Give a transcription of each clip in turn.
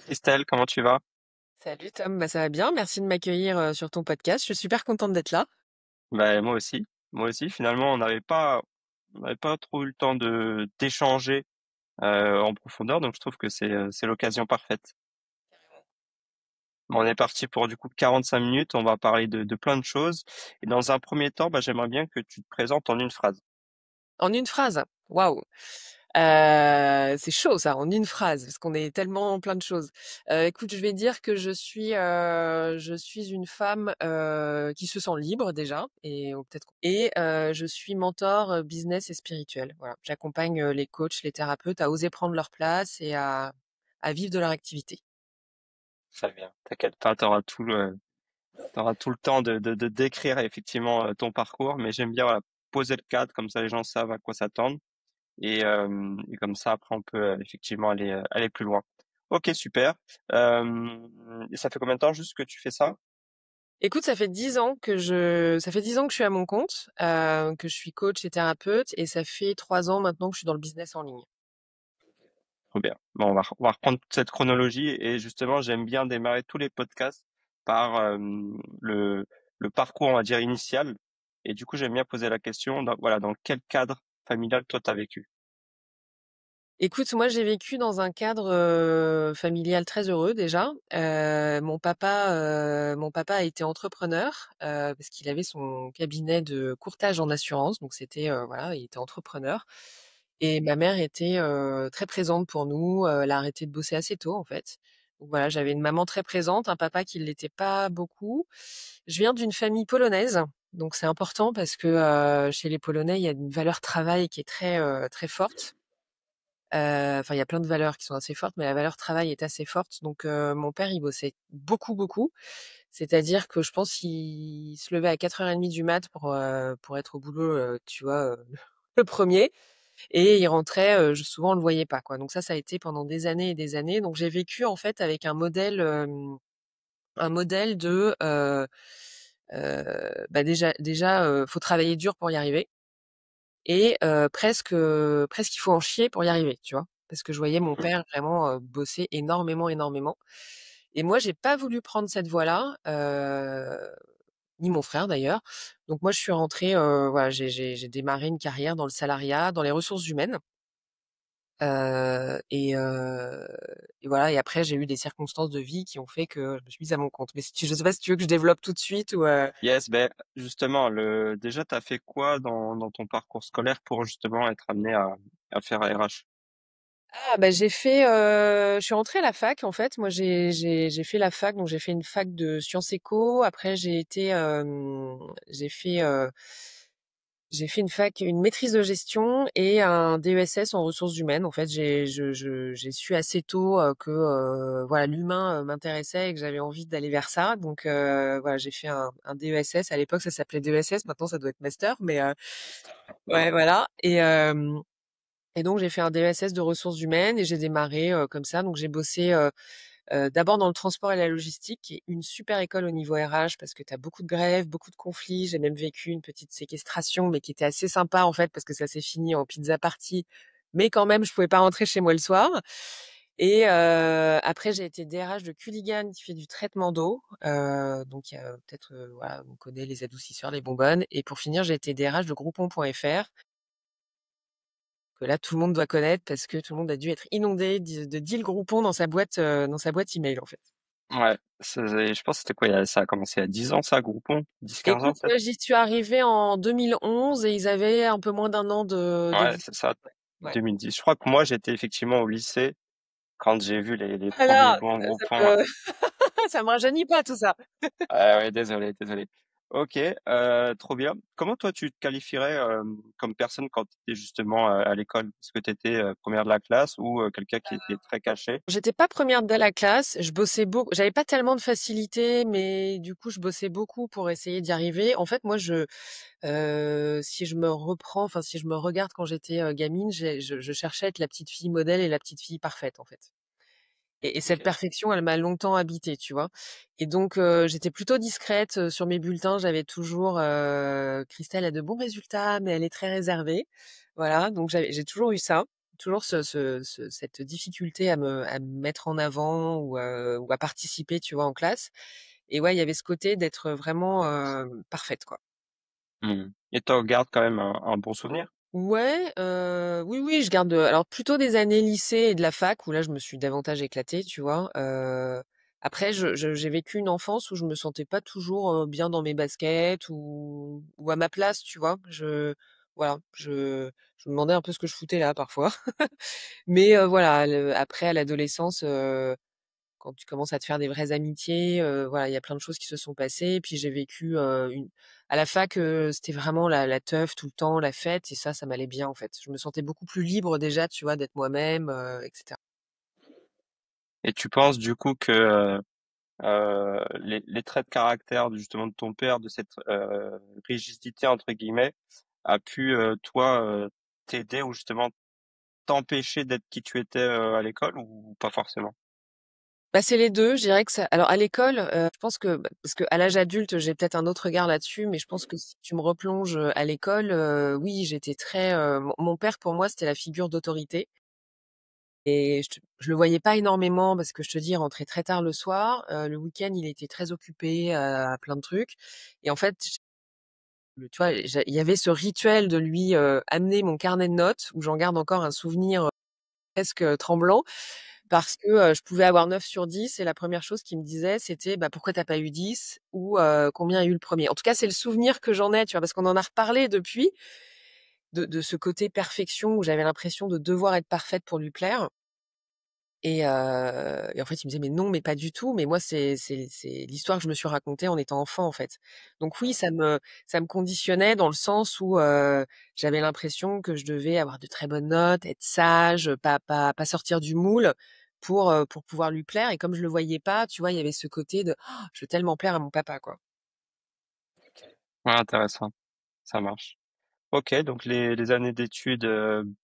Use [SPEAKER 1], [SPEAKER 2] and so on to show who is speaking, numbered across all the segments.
[SPEAKER 1] Christelle, comment tu vas?
[SPEAKER 2] Salut Tom, bah ça va bien, merci de m'accueillir sur ton podcast, je suis super contente d'être là.
[SPEAKER 1] Ben, moi aussi. Moi aussi, finalement, on n'avait pas trop eu le temps de d'échanger en profondeur, donc je trouve que c'est l'occasion parfaite. Bon, on est parti pour du coup 45 minutes, on va parler de plein de choses. Et dans un premier temps, j'aimerais bien que tu te présentes en une phrase.
[SPEAKER 2] En une phrase, waouh, c'est chaud ça, en une phrase, parce qu'on est tellement plein de choses. Écoute, je vais dire que je suis une femme qui se sent libre déjà, et je suis mentor business et spirituel. Voilà, j'accompagne les coachs, les thérapeutes à oser prendre leur place et à vivre de leur activité.
[SPEAKER 1] Très bien. T'inquiète pas, t'auras tout le temps de décrire effectivement ton parcours, mais j'aime bien voilà, poser le cadre, comme ça les gens savent à quoi s'attendre. Et comme ça, après, on peut effectivement aller plus loin. Ok, super. Et ça fait combien de temps juste que tu fais ça?
[SPEAKER 2] Écoute, ça fait 10 ans que je suis à mon compte, que je suis coach et thérapeute, et ça fait 3 ans maintenant que je suis dans le business en ligne.
[SPEAKER 1] Trop bien. Bon, on va reprendre toute cette chronologie et justement, j'aime bien démarrer tous les podcasts par le, le parcours, on va dire, initial. Et du coup, j'aime bien poser la question, voilà, dans quel cadre familial toi t'as vécu?
[SPEAKER 2] Écoute, moi j'ai vécu dans un cadre familial très heureux déjà. Mon papa a été entrepreneur parce qu'il avait son cabinet de courtage en assurance, donc c'était voilà, il était entrepreneur. Et ma mère était très présente pour nous. Elle a arrêté de bosser assez tôt en fait. Donc voilà, j'avais une maman très présente, un papa qui l'était pas beaucoup. Je viens d'une famille polonaise, donc c'est important parce que chez les Polonais il y a une valeur travail qui est très forte. Enfin, il y a plein de valeurs qui sont assez fortes, mais la valeur travail est assez forte. Donc, mon père, il bossait beaucoup, beaucoup. C'est-à-dire que je pense qu'il se levait à 4h30 du mat pour être au boulot, tu vois, le premier, et il rentrait, souvent on le voyait pas, quoi. Donc ça a été pendant des années et des années. Donc j'ai vécu en fait avec un modèle de, bah, déjà, faut travailler dur pour y arriver. Et presque il faut en chier pour y arriver, tu vois? Parce que je voyais mon père vraiment, bosser énormément, énormément, et moi j'ai pas voulu prendre cette voie-là, ni mon frère d'ailleurs. Donc moi je suis rentrée, voilà, j'ai démarré une carrière dans le salariat, dans les ressources humaines, heu et heu et voilà, et après j'ai eu des circonstances de vie qui ont fait que je me suis mise à mon compte. Mais si tu je sais pas si tu veux que je développe tout de suite ou
[SPEAKER 1] Yes, justement, déjà, t'as fait quoi dans ton parcours scolaire pour justement être amené à faire RH?
[SPEAKER 2] Ah bah je suis rentrée à la fac en fait. Moi j'ai fait la fac, donc j'ai fait une fac de sciences éco. Après j'ai fait une maîtrise de gestion et un DESS en ressources humaines. En fait, j'ai su assez tôt que voilà, l'humain m'intéressait et que j'avais envie d'aller vers ça. Donc voilà, j'ai fait un DESS. À l'époque, ça s'appelait DESS. Maintenant, ça doit être master, mais ouais, voilà. Et donc j'ai fait un DESS de ressources humaines et j'ai démarré comme ça. Donc j'ai bossé d'abord dans le transport et la logistique, qui est une super école au niveau RH parce que tu as beaucoup de grèves, beaucoup de conflits. J'ai même vécu une petite séquestration, mais qui était assez sympa en fait parce que ça s'est fini en pizza party. Mais quand même, je pouvais pas rentrer chez moi le soir. Et après, j'ai été DRH de Culligan qui fait du traitement d'eau. Donc il y a peut-être, voilà, on connaît les adoucisseurs, les bonbonnes. Et pour finir, j'ai été DRH de Groupon.fr, que là tout le monde doit connaître parce que tout le monde a dû être inondé de deals Groupon dans sa boîte email en fait.
[SPEAKER 1] Ouais, je pense que c'était quoi, ça a commencé à 10 ans, ça, Groupon? 10-15 ans,
[SPEAKER 2] Écoute,
[SPEAKER 1] peut-être?
[SPEAKER 2] j'y suis arrivée en 2011 et ils avaient un peu moins d'un an
[SPEAKER 1] Ouais, c'est
[SPEAKER 2] d'existence.
[SPEAKER 1] ça,
[SPEAKER 2] Ouais.
[SPEAKER 1] 2010. Je crois que moi, j'étais effectivement au lycée quand j'ai vu les premiers
[SPEAKER 2] Voilà,
[SPEAKER 1] bons
[SPEAKER 2] ça
[SPEAKER 1] Groupon.
[SPEAKER 2] me, ça me rajeunit pas tout ça.
[SPEAKER 1] Ah ouais, désolé, désolé. Ok, trop bien. Comment toi tu te qualifierais comme personne quand tu étais justement à l'école? Est-ce que tu étais première de la classe ou quelqu'un qui était très caché?
[SPEAKER 2] J'étais pas première de la classe, je bossais beaucoup. J'avais pas tellement de facilité, mais du coup, je bossais beaucoup pour essayer d'y arriver. En fait, moi, si je me reprends, enfin, si je me regarde quand j'étais gamine, je cherchais à être la petite fille modèle et la petite fille parfaite, en fait. Et cette
[SPEAKER 1] Ok.
[SPEAKER 2] perfection, elle m'a longtemps habitée, tu vois. Et donc, j'étais plutôt discrète sur mes bulletins. J'avais toujours Christelle a de bons résultats, mais elle est très réservée. Voilà, donc j'ai toujours eu ça. toujours cette difficulté à me mettre en avant ou à participer, tu vois, en classe. Et ouais, il y avait ce côté d'être vraiment parfaite, quoi.
[SPEAKER 1] Mmh. Et tu en gardes quand même un bon souvenir?
[SPEAKER 2] Ouais, oui, oui, je garde, alors plutôt des années lycée et de la fac où là, je me suis davantage éclatée, tu vois. Après, j'ai vécu une enfance où je me sentais pas toujours bien dans mes baskets ou à ma place, tu vois. Voilà, je me demandais un peu ce que je foutais là parfois. Mais voilà, après à l'adolescence, quand tu commences à te faire des vraies amitiés, voilà, il y a plein de choses qui se sont passées. Puis j'ai vécu à la fac, c'était vraiment la teuf tout le temps, la fête, et ça m'allait bien en fait. Je me sentais beaucoup plus libre déjà, tu vois, d'être moi-même, etc.
[SPEAKER 1] Et tu penses du coup que les traits de caractère justement de ton père, de cette rigidité entre guillemets, a pu toi t'aider ou justement t'empêcher d'être qui tu étais à l'école ou pas forcément?
[SPEAKER 2] Bah, c'est les 2, je dirais que ça, alors à l'école, je pense que parce qu'à l'âge adulte, j'ai peut-être un autre regard là-dessus, mais je pense que si tu me replonges, à l'école, oui, j'étais très, mon père pour moi, c'était la figure d'autorité. Et je le voyais pas énormément parce que je te dis, il rentrait très tard le soir. Le week-end, il était très occupé à plein de trucs. Et en fait, tu vois, il y avait ce rituel de lui amener mon carnet de notes où j'en garde encore un souvenir presque tremblant parce que je pouvais avoir 9 sur 10 et la première chose qu'il me disait, c'était bah, pourquoi t'as pas eu 10 ou combien a eu le premier. En tout cas, c'est le souvenir que j'en ai, tu vois, parce qu'on en a reparlé depuis de ce côté perfection où j'avais l'impression de devoir être parfaite pour lui plaire. Et en fait, il me disait: «Mais non, mais pas du tout». Mais moi, c'est l'histoire que je me suis racontée en étant enfant, en fait. Donc oui, ça me conditionnait dans le sens où, j'avais l'impression que je devais avoir de très bonnes notes, être sage, pas sortir du moule pour pouvoir lui plaire. Et comme je le voyais pas, tu vois, il y avait ce côté de: «Oh, je veux tellement plaire à mon papa, quoi».
[SPEAKER 1] Ouais, intéressant, ça marche. Ok, donc les années d'études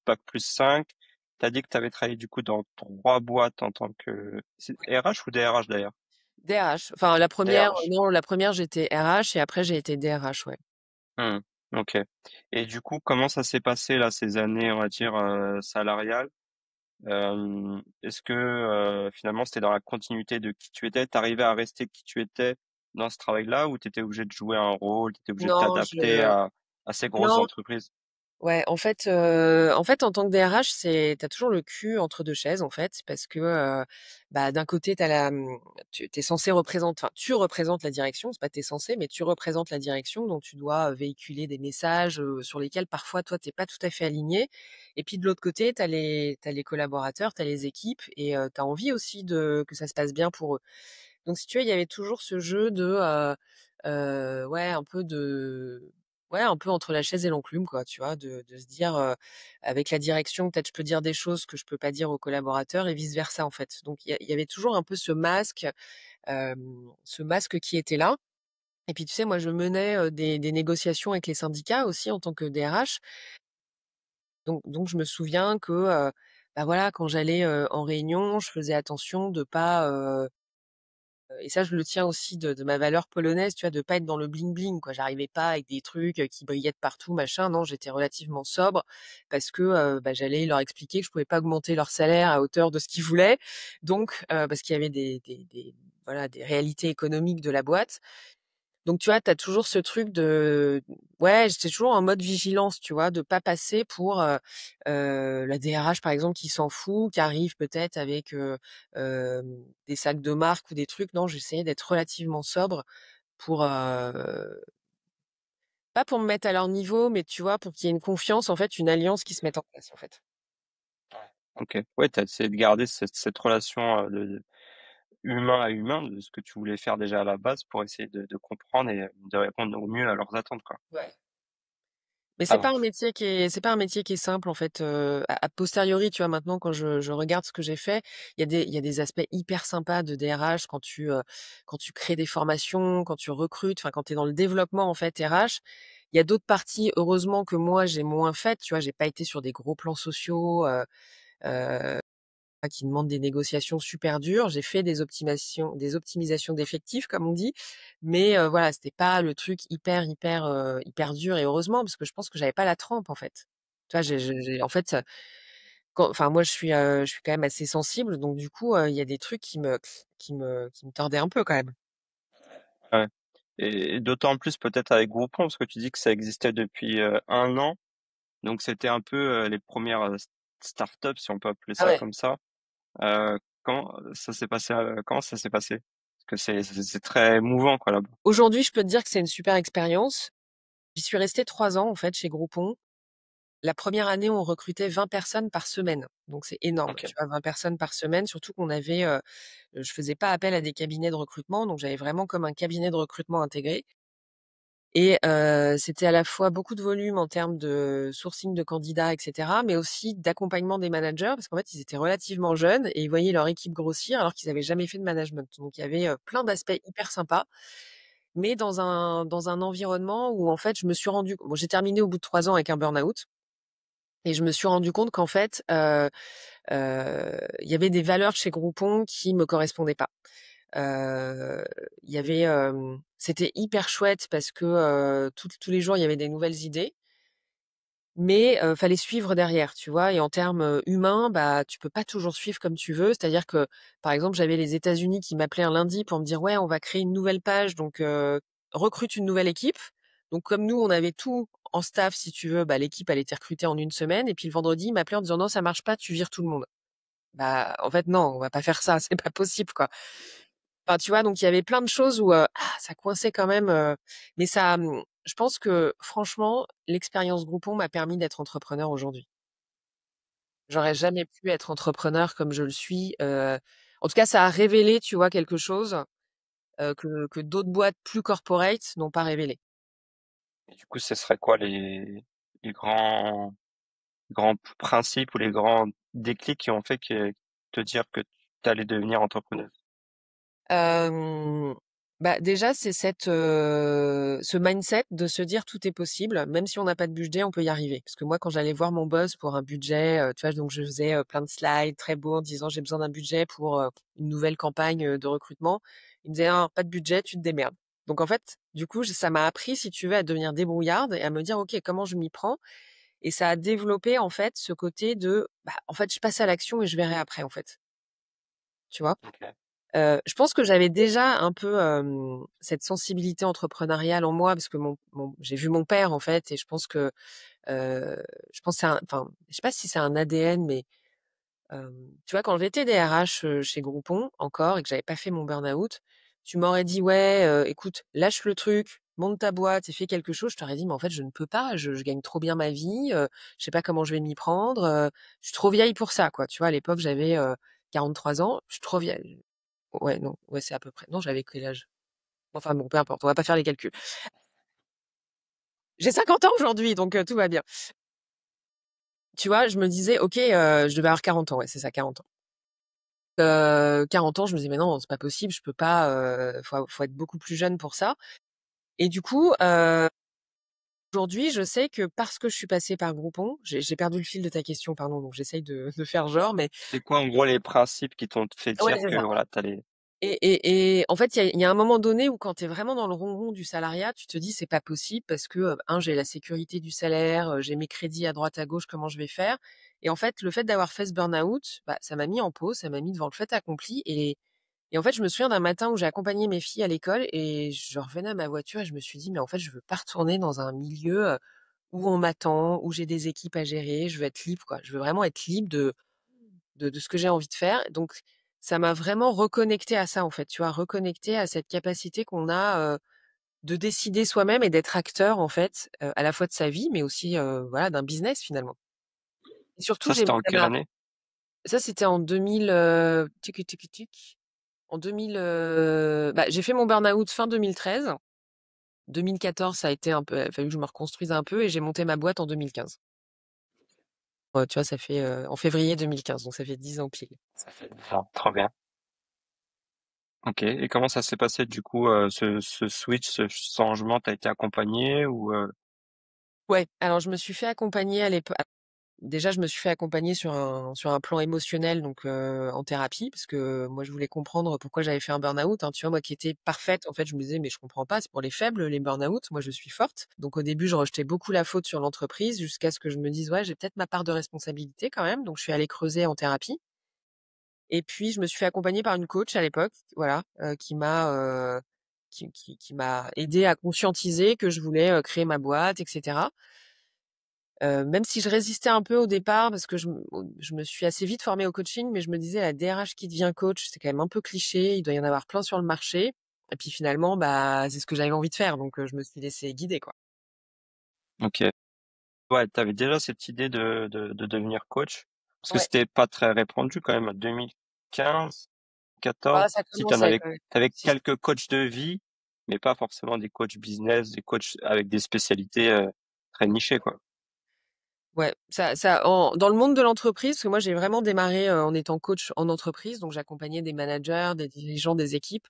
[SPEAKER 1] bac+5, t'as dit que tu avais travaillé du coup dans 3 boîtes en tant que c'est RH ou DRH d'ailleurs?
[SPEAKER 2] DRH, enfin la première,
[SPEAKER 1] DRH.
[SPEAKER 2] non, la première j'étais RH et après j'ai été DRH, ouais.
[SPEAKER 1] Hmm, ok. Et du coup, comment ça s'est passé là ces années, on va dire salariales? Est-ce que finalement c'était dans la continuité de qui tu étais? T'arrivais à rester qui tu étais dans ce travail-là ou t'étais obligé de jouer un rôle, t'étais obligé de
[SPEAKER 2] Non,
[SPEAKER 1] t'adapter à ces grosses
[SPEAKER 2] non.
[SPEAKER 1] entreprises?
[SPEAKER 2] Ouais, en fait, en tant que DRH, t'as toujours le cul entre 2 chaises, en fait, parce que, bah, d'un côté, tu es censé représenter, enfin, tu représentes la direction, c'est pas tu censé, mais tu représentes la direction, donc tu dois, véhiculer des messages, sur lesquels parfois toi, t'es pas tout à fait aligné. Et puis de l'autre côté, t'as les collaborateurs, t'as les équipes et tu envie aussi de que ça se passe bien pour eux. Donc si tu veux, il y avait toujours ce jeu de, ouais, un peu de ouais, un peu entre la chaise et l'enclume, quoi, tu vois? De se dire, avec la direction, peut-être je peux dire des choses que je peux pas dire aux collaborateurs et vice versa, en fait. Donc il y avait toujours un peu ce masque qui était là. Et puis tu sais, moi je menais, des négociations avec les syndicats aussi en tant que DRH. Donc je me souviens que, bah, voilà, quand j'allais, en réunion, je faisais attention de pas, et ça, je le tiens aussi de ma valeur polonaise, tu vois, de pas être dans le bling bling, quoi. J'arrivais pas avec des trucs qui brillaient de partout, machin. Non, j'étais relativement sobre parce que bah, j'allais leur expliquer que je pouvais pas augmenter leur salaire à hauteur de ce qu'ils voulaient. Donc, parce qu'il y avait voilà, des réalités économiques de la boîte. Donc tu vois, tu as toujours ce truc de ouais, j'étais toujours en mode vigilance, tu vois, de pas passer pour, la DRH par exemple qui s'en fout, qui arrive peut-être avec, des sacs de marque ou des trucs. Non, j'essayais d'être relativement sobre pour, pas pour me mettre à leur niveau, mais tu vois, pour qu'il y ait une confiance, en fait, une alliance qui se mette en place, en fait.
[SPEAKER 1] Ok. Ouais, t'as essayé de garder cette relation de humain à humain, de ce que tu voulais faire déjà à la base pour essayer de comprendre et de répondre au mieux à leurs attentes, quoi.
[SPEAKER 2] Ouais. Mais
[SPEAKER 1] Ça marche.
[SPEAKER 2] c'est pas un métier qui est simple en fait, a posteriori, tu vois? Maintenant quand je regarde ce que j'ai fait, il y a des aspects hyper sympas de DRH quand tu crées des formations, quand tu recrutes, enfin quand tu es dans le développement en fait RH. Il y a d'autres parties heureusement que moi j'ai moins faites, tu vois? J'ai pas été sur des gros plans sociaux, qui demandent des négociations super dures. J'ai fait des optimisations d'effectifs comme on dit, mais voilà, c'était pas le truc hyper, hyper, hyper dur et heureusement parce que je pense que j'avais pas la trempe en fait. Tu vois? J'ai en fait, Enfin moi je suis quand même assez sensible, donc du coup, il y a des trucs qui me tordaient un peu quand même.
[SPEAKER 1] Ouais. Et d'autant plus peut-être avec Groupon, parce que tu dis que ça existait depuis 1 an. Donc c'était un peu les premières startups, si on peut appeler
[SPEAKER 2] Ah
[SPEAKER 1] ça
[SPEAKER 2] ouais.
[SPEAKER 1] comme ça. Comment ça s'est passé? Parce que c'est très mouvant quoi là-bas.
[SPEAKER 2] Aujourd'hui, je peux te dire que c'est une super expérience. J'y suis restée 3 ans en fait chez Groupon. La première année, on recrutait 20 personnes par semaine, donc c'est énorme,
[SPEAKER 1] Ok.
[SPEAKER 2] tu vois? 20 personnes par semaine, surtout qu'on avait, je faisais pas appel à des cabinets de recrutement, donc j'avais vraiment comme un cabinet de recrutement intégré et c'était à la fois beaucoup de volume en termes de sourcing de candidats et cetera, mais aussi d'accompagnement des managers parce qu'en fait, ils étaient relativement jeunes et ils voyaient leur équipe grossir alors qu'ils avaient jamais fait de management. Donc il y avait, plein d'aspects hyper sympas, mais dans un environnement où en fait, je me suis rendue bon, j'ai terminé au bout de 3 ans avec un burn-out et je me suis rendu compte qu'en fait, il y avait des valeurs chez Groupon qui me correspondaient pas. Il y avait, c'était hyper chouette parce que, tous les jours, il y avait des nouvelles idées, mais fallait suivre derrière, tu vois? Et en termes, humains, bah, tu peux pas toujours suivre comme tu veux. C'est-à-dire que, par exemple, j'avais les États-Unis qui m'appelaient un lundi pour me dire: «Ouais, on va créer une nouvelle page, donc recrute une nouvelle équipe». Donc comme nous, on avait tout en staff, si tu veux, bah, l'équipe, elle était recrutée en une semaine et puis le vendredi, ils m'appelaient en disant: «Non, ça marche pas, tu vires tout le monde». Bah, en fait, non, on va pas faire ça, c'est pas possible, quoi. Enfin, tu vois? Donc il y avait plein de choses où, ça coinçait quand même, mais ça, je pense que franchement, l'expérience Groupon m'a permis d'être entrepreneur aujourd'hui. J'aurais jamais pu être entrepreneur comme je le suis, en tout cas, ça a révélé, tu vois, quelque chose, que d'autres boîtes plus corporate n'ont pas révélé.
[SPEAKER 1] Et du coup, ce serait quoi les grands principes ou les grands déclics qui ont fait te dire que tu allais devenir entrepreneur?
[SPEAKER 2] Hem, Bah, déjà, c'est ce mindset de se dire: «Tout est possible, même si on n'a pas de budget, on peut y arriver». Parce que moi, quand j'allais voir mon boss pour un budget, tu vois? Donc je faisais, plein de slides très beaux en disant: «J'ai besoin d'un budget pour, une nouvelle campagne, de recrutement». Il me disait: «Ah, pas de budget, tu te démerdes». Donc en fait, du coup, ça m'a appris, si tu veux, à devenir débrouillarde et à me dire: «OK, comment je m'y prends?» Et ça a développé, en fait, ce côté de, bah, en fait, je passe à l'action et je verrai après, en fait. Tu vois?
[SPEAKER 1] Ok.
[SPEAKER 2] Je pense que j'avais déjà un peu, cette sensibilité entrepreneuriale en moi parce que mon j'ai vu mon père, en fait et je pense que c'est un enfin, je sais pas si c'est un ADN, mais, tu vois, quand j'étais DRH, chez Groupon encore et que j'avais pas fait mon burn-out, tu m'aurais dit: «Ouais, écoute, lâche le truc, monte ta boîte et fais quelque chose». Je t'aurais dit: «Mais en fait, je ne peux pas, je gagne trop bien ma vie, je sais pas comment je vais m'y prendre, je suis trop vieille pour ça», quoi. Tu vois, à l'époque, j'avais, 43 ans, je suis trop vieille. Ouais, non, ouais, c'est à peu près. Non, j'avais quel âge? Enfin bon, peu importe, on va pas faire les calculs. J'ai 50 ans aujourd'hui, donc tout va bien. Tu vois, je me disais: «OK, je devais avoir 40 ans», ouais, c'est ça, 40 ans. 40 ans, je me disais: «Mais non, c'est pas possible, je peux pas, faut être beaucoup plus jeune pour ça» et du coup, aujourd'hui, je sais que parce que je suis passée par Groupon, j'ai perdu le fil de ta question, pardon, donc j'essaye de faire genre, mais
[SPEAKER 1] C'est quoi en gros les principes qui t'ont fait
[SPEAKER 2] ouais,
[SPEAKER 1] dire
[SPEAKER 2] c'est
[SPEAKER 1] que
[SPEAKER 2] ça.
[SPEAKER 1] voilà, t'allais.
[SPEAKER 2] Et en fait, il y a un moment donné où quand tu es vraiment dans le ronron du salariat, tu te dis: «C'est pas possible parce que, 1, j'ai la sécurité du salaire, j'ai mes crédits à droite à gauche, comment je vais faire?» Et en fait, le fait d'avoir fait ce burn-out, bah, ça m'a mis en pause, ça m'a mis devant le fait accompli et en fait, je me souviens d'un matin où j'ai accompagné mes filles à l'école et je revenais à ma voiture et je me suis dit: «Mais en fait, je veux pas retourner dans un milieu, où on m'attend, où j'ai des équipes à gérer, je veux être libre, quoi. Je veux vraiment être libre de ce que j'ai envie de faire. Donc, ça m'a vraiment reconnecté à ça, en fait, tu vois, reconnecté à cette capacité qu'on a de décider soi-même et d'être acteur, en fait, à la fois de sa vie, mais aussi, voilà, d'un business finalement. Et surtout,
[SPEAKER 1] Ça, c'était en
[SPEAKER 2] ça
[SPEAKER 1] quelle
[SPEAKER 2] m'a,
[SPEAKER 1] année?
[SPEAKER 2] ça c'était en 2000, tic, tic, tic, en 2000, bah, j'ai fait mon burn-out fin 2013. 2014, ça a été un peu, il a fallu que je me reconstruise un peu et j'ai monté ma boîte en 2015. Tu vois, ça fait en février 2015, donc ça fait 10 ans pile.
[SPEAKER 1] Ça fait 10 ans. Trop bien. Ok. Et comment ça s'est passé du coup, ce switch, ce changement, t'as été accompagné ou
[SPEAKER 2] Ouais, alors je me suis fait accompagner à l'époque. déjà, je me suis fait accompagner sur un plan émotionnel, donc en thérapie, parce que moi, je voulais comprendre pourquoi j'avais fait un burn-out, hein. Tu vois, moi qui étais parfaite, en fait, je me disais: «Mais je comprends pas, c'est pour les faibles, les burn-out, moi je suis forte». Donc au début, je rejetais beaucoup la faute sur l'entreprise jusqu'à ce que je me dise: «Ouais, j'ai peut-être ma part de responsabilité quand même». Donc je suis allée creuser en thérapie et puis je me suis fait accompagner par une coach à l'époque, voilà, qui m'a aidée à conscientiser que je voulais, créer ma boîte et cetera. Même si je résistais un peu au départ parce que je me suis assez vite formée au coaching, mais je me disais: «La DRH qui devient coach, c'est quand même un peu cliché, il doit y en avoir plein sur le marché» et puis finalement, bah, c'est ce que j'avais envie de faire donc je me suis laissée guider, quoi.
[SPEAKER 1] OK. Ouais, tu avais déjà cette idée de devenir coach? Parce que
[SPEAKER 2] Ouais.
[SPEAKER 1] c'était pas très répandu quand même, 2015,
[SPEAKER 2] Ah,
[SPEAKER 1] 14.
[SPEAKER 2] ça
[SPEAKER 1] Si tu
[SPEAKER 2] commençait
[SPEAKER 1] avais
[SPEAKER 2] quand même.
[SPEAKER 1] tu avais
[SPEAKER 2] Si, si.
[SPEAKER 1] quelques coachs de vie, mais pas forcément des coachs business, des coachs avec des spécialités, très nichées, quoi.
[SPEAKER 2] Ouais, ça dans le monde de l'entreprise, parce que moi j'ai vraiment démarré, en étant coach en entreprise, donc j'accompagnais des managers, des dirigeants, des équipes.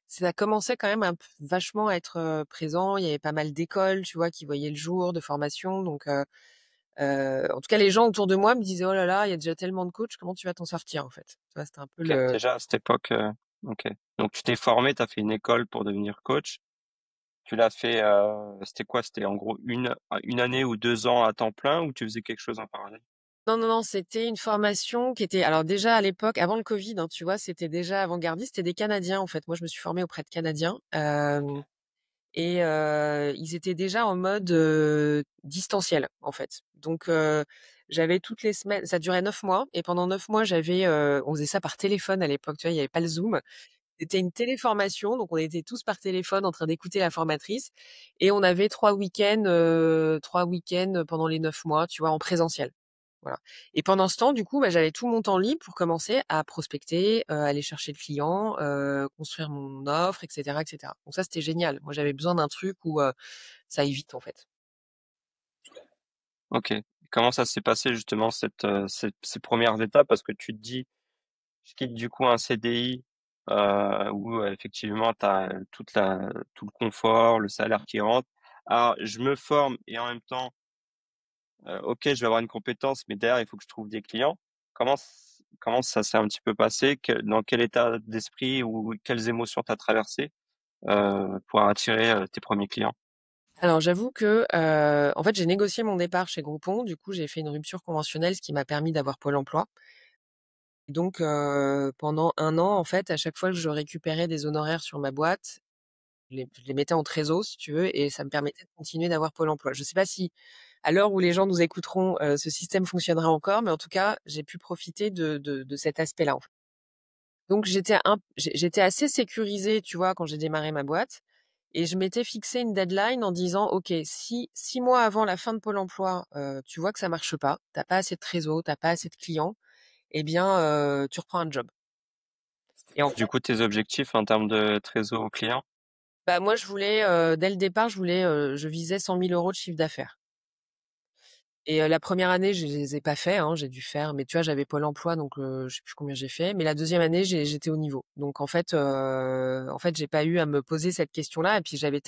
[SPEAKER 2] Ça commençait quand même vachement à être, présent. Il y avait pas mal d'écoles, tu vois, qui voyaient le jour, de formations, donc en tout cas les gens autour de moi me disaient: «Oh là là, il y a déjà tellement de coachs, comment tu vas t'en sortir?» en fait. Tu vois, c'était un peu
[SPEAKER 1] OK,
[SPEAKER 2] le
[SPEAKER 1] déjà à cette époque, OK. Donc tu t'es formé, tu as fait une école pour devenir coach. Tu l'as fait, c'était quoi? C'était en gros une année ou 2 ans à temps plein ou tu faisais quelque chose en parallèle?
[SPEAKER 2] non, non, non, c'était une formation qui était alors déjà à l'époque, avant le covid, hein, tu vois, c'était déjà avant-gardiste, c'était des Canadiens en fait. Moi je me suis formée auprès de Canadiens, et ils étaient déjà en mode, distanciel, en fait. Donc j'avais toutes les semaines ça durait 9 mois et pendant 9 mois, j'avais, on faisait ça par téléphone à l'époque, tu vois? Il y avait pas le Zoom. C'était une téléformation, donc on était tous par téléphone en train d'écouter la formatrice et on avait 3 week-ends pendant les 9 mois, tu vois? En présentiel. Voilà et pendant ce temps, du coup, bah, j'avais tout mon temps libre pour commencer à prospecter, aller chercher le client, construire mon offre et cetera et cetera. Donc ça, c'était génial. Moi, j'avais besoin d'un truc où, ça aille vite, en fait.
[SPEAKER 1] OK. Comment ça s'est passé justement ces 1res étapes? Parce que tu te dis: «Je quitte du coup un CDI, où effectivement tu as tout le confort, le salaire qui rentre. Alors je me forme et en même temps, OK, je vais avoir une compétence, mais derrière il faut que je trouve des clients». Comment ça s'est un petit peu passé? Dans quel état d'esprit ou quelles émotions tu as traversées, pour attirer, tes premiers clients?
[SPEAKER 2] Alors j'avoue que, en fait, j'ai négocié mon départ chez Groupon. Du coup, j'ai fait une rupture conventionnelle, ce qui m'a permis d'avoir Pôle emploi. Donc pendant 1 an, en fait, à chaque fois que je récupérais des honoraires sur ma boîte, je les mettais en trésor, si tu veux, et ça me permettait de continuer d'avoir Pôle emploi. Je sais pas si, à l'heure où les gens nous écouteront, ce système fonctionnera encore, mais en tout cas, j'ai pu profiter de cet aspect-là, en fait. Donc j'étais assez sécurisée, tu vois, quand j'ai démarré ma boîte et je m'étais fixé une deadline en disant: «OK, si 6 mois avant la fin de Pôle emploi, tu vois que ça marche pas, tu as pas assez de trésor, tu as pas assez de clients, eh bien, tu reprends un job». Et en
[SPEAKER 1] Du
[SPEAKER 2] fait,
[SPEAKER 1] coup, tes objectifs en termes de trésor client?
[SPEAKER 2] bah, moi je voulais, dès le départ, je visais 100 000 € de chiffre d'affaires. Et la 1re année, je les ai pas fait, hein, j'ai dû faire, mais tu vois, j'avais Pôle emploi donc je sais plus combien j'ai fait, mais la 2e année, j'étais au niveau. Donc en fait, j'ai pas eu à me poser cette question-là et puis j'avais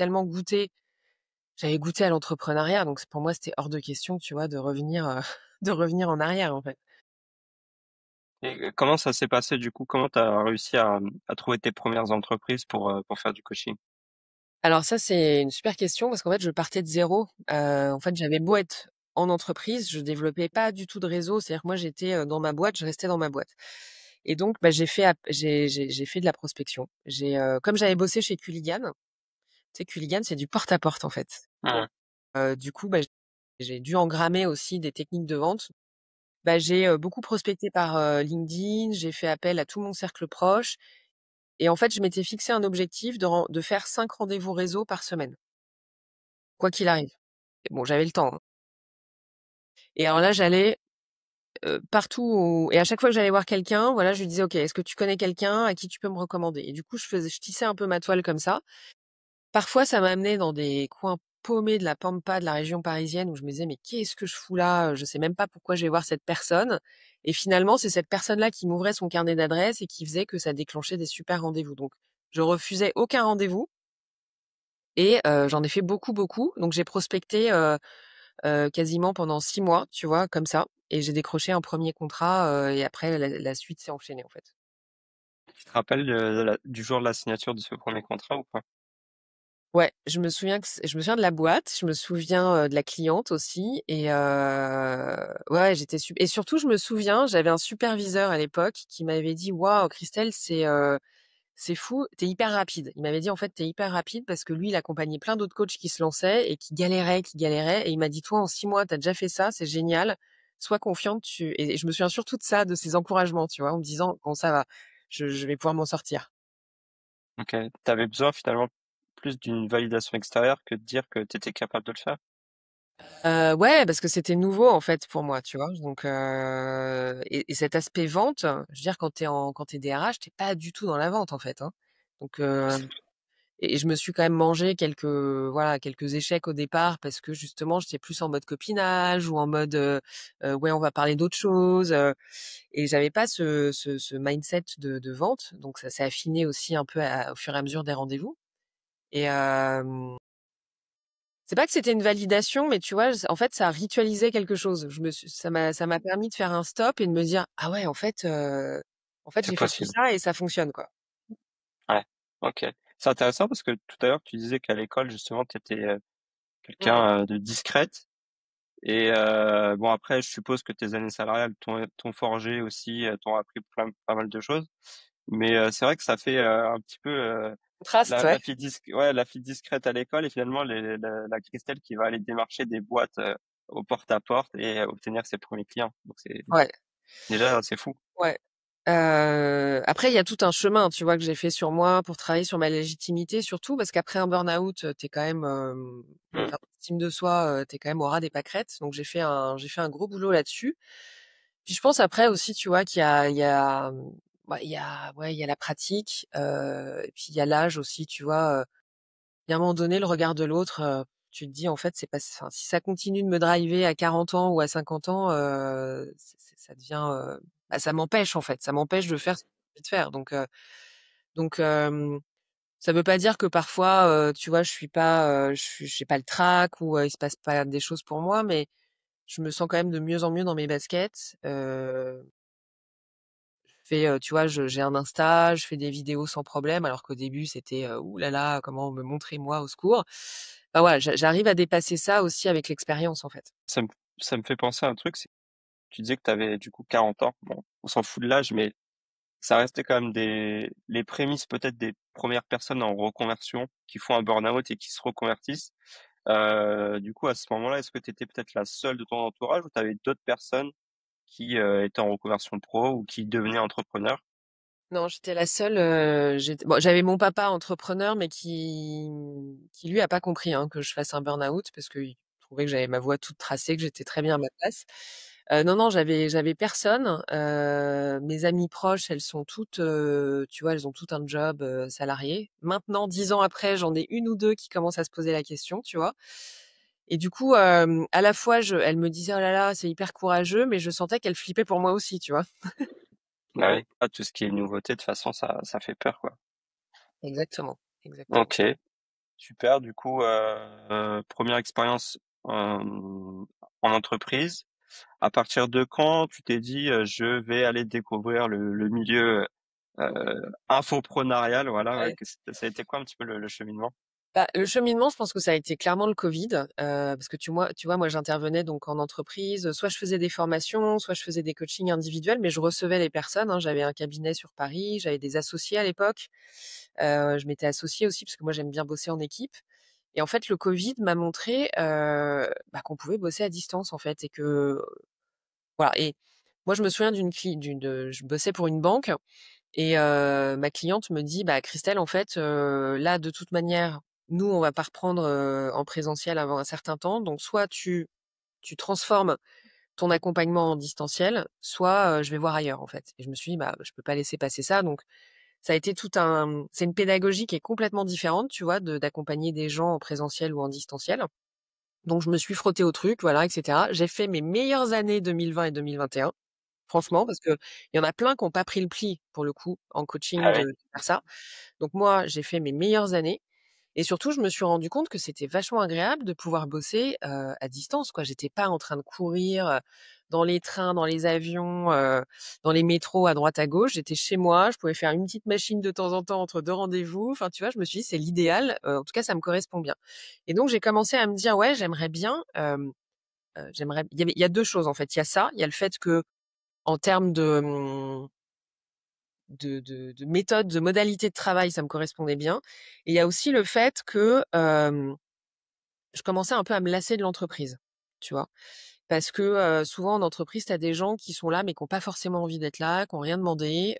[SPEAKER 2] goûté à l'entrepreneuriat donc pour moi, c'était hors de question, tu vois, de revenir, de revenir en arrière, en fait.
[SPEAKER 1] Et comment ça s'est passé du coup? Comment tu as réussi à trouver tes premières entreprises pour faire du coaching?
[SPEAKER 2] Alors ça, c'est une super question parce qu'en fait, je partais de zéro. En fait, j'avais beau être en entreprise, je développais pas du tout de réseau. C'est-à-dire que moi, j'étais, dans ma boîte, je restais dans ma boîte et donc bah, j'ai fait de la prospection. Comme j'avais bossé chez Culligan, tu sais, Culligan, c'est du porte-à-porte, en fait.
[SPEAKER 1] Mmh.
[SPEAKER 2] Du coup, bah, j'ai dû engrammer aussi des techniques de vente. Bah, j'ai, beaucoup prospecté par, LinkedIn, j'ai fait appel à tout mon cercle proche et en fait, je m'étais fixé un objectif de faire 5 rendez-vous réseau par semaine, quoi qu'il arrive. Et bon, j'avais le temps, hein. Et alors là, j'allais, partout et à chaque fois que j'allais voir quelqu'un, voilà, je lui disais: «OK, est-ce que tu connais quelqu'un à qui tu peux me recommander?» Et du coup, je tissais un peu ma toile comme ça. Parfois, ça m'a amené dans des coins paumés de la pampa de la région parisienne où je me disais: «Mais qu'est-ce que je fous là? Je sais même pas pourquoi je vais voir cette personne» et finalement, c'est cette personne-là qui m'ouvrait son carnet d'adresses et qui faisait que ça déclenchait des super rendez-vous. Donc je refusais aucun rendez-vous et j'en ai fait beaucoup, beaucoup. Donc j'ai prospecté, quasiment pendant 6 mois, tu vois, comme ça. Et j'ai décroché un premier contrat et après la suite s'est enchaînée en fait.
[SPEAKER 1] Tu te rappelles du jour de la signature de ce premier contrat ou pas?
[SPEAKER 2] Ouais, je me souviens de la boîte, je me souviens de la cliente aussi ouais, j'étais et surtout je me souviens, j'avais un superviseur à l'époque qui m'avait dit waouh Christelle, c'est fou, t'es hyper rapide. Il m'avait dit en fait t'es hyper rapide parce que lui il accompagnait plein d'autres coachs qui se lançaient et qui galéraient et il m'a dit toi en 6 mois t'as déjà fait ça, c'est génial, sois confiante. Et je me souviens surtout de ça, de ces encouragements, tu vois, en me disant bon ça va, je vais pouvoir m'en sortir.
[SPEAKER 1] OK. Tu besoin finalement plus d'une validation extérieure que de dire que tu étais capable de le faire?
[SPEAKER 2] Ouais, parce que c'était nouveau en fait pour moi, tu vois. Donc et cet aspect vente, je veux dire quand t'es DRH, t'es pas du tout dans la vente en fait, hein. Donc et je me suis quand même mangé quelques échecs au départ parce que justement j'étais plus en mode copinage ou en mode ouais on va parler d'autre chose et j'avais pas ce mindset de vente. Donc ça s'est affiné aussi un peu au fur et à mesure des rendez-vous. Et c'est pas que c'était une validation, mais tu vois, en fait, ça a ritualisé quelque chose. Ça m'a permis de faire un stop et de me dire, ah ouais, en fait,
[SPEAKER 1] C'est
[SPEAKER 2] j'ai fait tout
[SPEAKER 1] possible.
[SPEAKER 2] ça et ça fonctionne, quoi.
[SPEAKER 1] Ouais. OK. C'est intéressant parce que tout à l'heure, tu disais qu'à l'école, justement, tu étais,
[SPEAKER 2] Mmh.
[SPEAKER 1] quelqu'un, de discrète et bon après je suppose que tes années salariales t'ont forgé aussi, t'ont appris pas mal de choses. Mais, c'est vrai que ça fait, un petit peu,
[SPEAKER 2] Contraste, ouais.
[SPEAKER 1] la fille discrète à l'école et finalement la Christelle qui va aller démarcher des boîtes, au porte-à-porte et obtenir ses premiers clients. Donc c'est
[SPEAKER 2] Ouais,
[SPEAKER 1] déjà, c'est fou.
[SPEAKER 2] ouais. Après, il y a tout un chemin, tu vois, que j'ai fait sur moi pour travailler sur ma légitimité, surtout parce qu'après un burn-out, t'es quand même, en
[SPEAKER 1] Mmh.
[SPEAKER 2] termes d'estime de soi, tu quand même au ras des pâquerettes. Donc j'ai fait un gros boulot là-dessus. Puis je pense après aussi, tu vois, il y a la pratique, et puis il y a l'âge aussi, tu vois. Il y a un moment donné, le regard de l'autre, tu te dis en fait, c'est pas, enfin, si ça continue de me driver à 40 ans ou à 50 ans, ça devient, bah, ça m'empêche en fait, ça m'empêche de faire ce que j'ai envie de faire. Donc, ça veut pas dire que parfois, tu vois, j'ai pas le trac ou il se passe pas des choses pour moi, mais je me sens quand même de mieux en mieux dans mes baskets. Tu vois, j'ai un Insta, je fais des vidéos sans problème, alors qu'au début c'était ouh là là, comment me montrer moi, au secours. Bah voilà, j'arrive à dépasser ça aussi avec l'expérience en fait.
[SPEAKER 1] Ça me ça me fait penser à un truc, c'est tu disais que tu avais du coup 40 ans. Bon, on s'en fout de l'âge, mais ça restait quand même les prémices peut-être des premières personnes en reconversion qui font un burn-out et qui se reconvertissent. Du coup, à ce moment-là, est-ce que tu étais peut-être la seule de ton entourage ou tu avais d'autres personnes qui, étaient en reconversion pro ou qui devenaient entrepreneurs?
[SPEAKER 2] Non, j'étais la seule. Bon, j'avais mon papa entrepreneur, mais qui lui a pas compris hein, que je fasse un burn-out parce qu'il trouvait que j'avais ma voie toute tracée, que j'étais très bien à ma place. Non, non, j'avais personne. Mes amies proches, elles sont toutes, tu vois, elles ont toutes un job salarié. Maintenant, 10 ans après, j'en ai une ou deux qui commencent à se poser la question, tu vois. Et du coup, à la fois, elles me disaient, oh là là, c'est hyper courageux, mais je sentais qu'elles flippaient pour moi aussi, tu vois.
[SPEAKER 1] Bah oui. Ah, tout ce qui est nouveauté, de toute façon, ça fait peur, quoi.
[SPEAKER 2] Exactement, exactement.
[SPEAKER 1] OK, super. Du coup, 1re expérience, en entreprise. À partir de quand tu t'es dit, «Je vais aller découvrir le milieu, infoprenarial», voilà,
[SPEAKER 2] Ouais.
[SPEAKER 1] que ça a été quoi un petit peu le cheminement?
[SPEAKER 2] Bah, le cheminement, je pense que ça a été clairement le Covid, parce que tu vois, moi, j'intervenais donc en entreprise, soit je faisais des formations, soit je faisais des coachings individuels, mais je recevais les personnes, hein. J'avais un cabinet sur Paris, j'avais des associés à l'époque. Je m'étais associée aussi parce que moi, j'aime bien bosser en équipe et en fait, le Covid m'a montré, bah, qu'on pouvait bosser à distance, en fait et que voilà et moi, je me souviens je bossais pour une banque et ma cliente me dit: «Bah, Christelle, en fait, là, de toute manière, nous, on va pas reprendre, en présentiel avant un certain temps, donc soit tu transformes ton accompagnement en distanciel, soit, je vais voir ailleurs, en fait» et je me suis dit: «Bah, je peux pas laisser passer ça», donc ça a été c'est une pédagogie qui est complètement différente, tu vois, d'accompagner des gens en présentiel ou en distanciel. Donc je me suis frottée au truc, voilà et cetera. J'ai fait mes meilleures années 2020 et 2021, franchement, parce que il y en a plein qui ont pas pris le pli, pour le coup, en
[SPEAKER 1] Ah
[SPEAKER 2] coaching
[SPEAKER 1] oui?
[SPEAKER 2] de faire ça. Donc moi, j'ai fait mes meilleures années Et surtout, je me suis rendu compte que c'était vachement agréable de pouvoir bosser, à distance, quoi. J'étais pas en train de courir, dans les trains, dans les avions, dans les métros à droite à gauche. J'étais chez moi, je pouvais faire une petite machine de temps en temps entre 2 rendez-vous. Enfin, tu vois, je me suis dit: «C'est l'idéal, en tout cas, ça me correspond bien». Et donc j'ai commencé à me dire: «Ouais, j'aimerais bien, j'aimerais». Il y a 2 choses, en fait. Il y a ça, il y a le fait que en termes de méthode, de modalité de travail, ça me correspondait bien. Et il y a aussi le fait que, je commençais un peu à me lasser de l'entreprise, tu vois? Parce que, souvent en entreprise, tu as des gens qui sont là, mais qui ont pas forcément envie d'être là, qui ont rien demandé,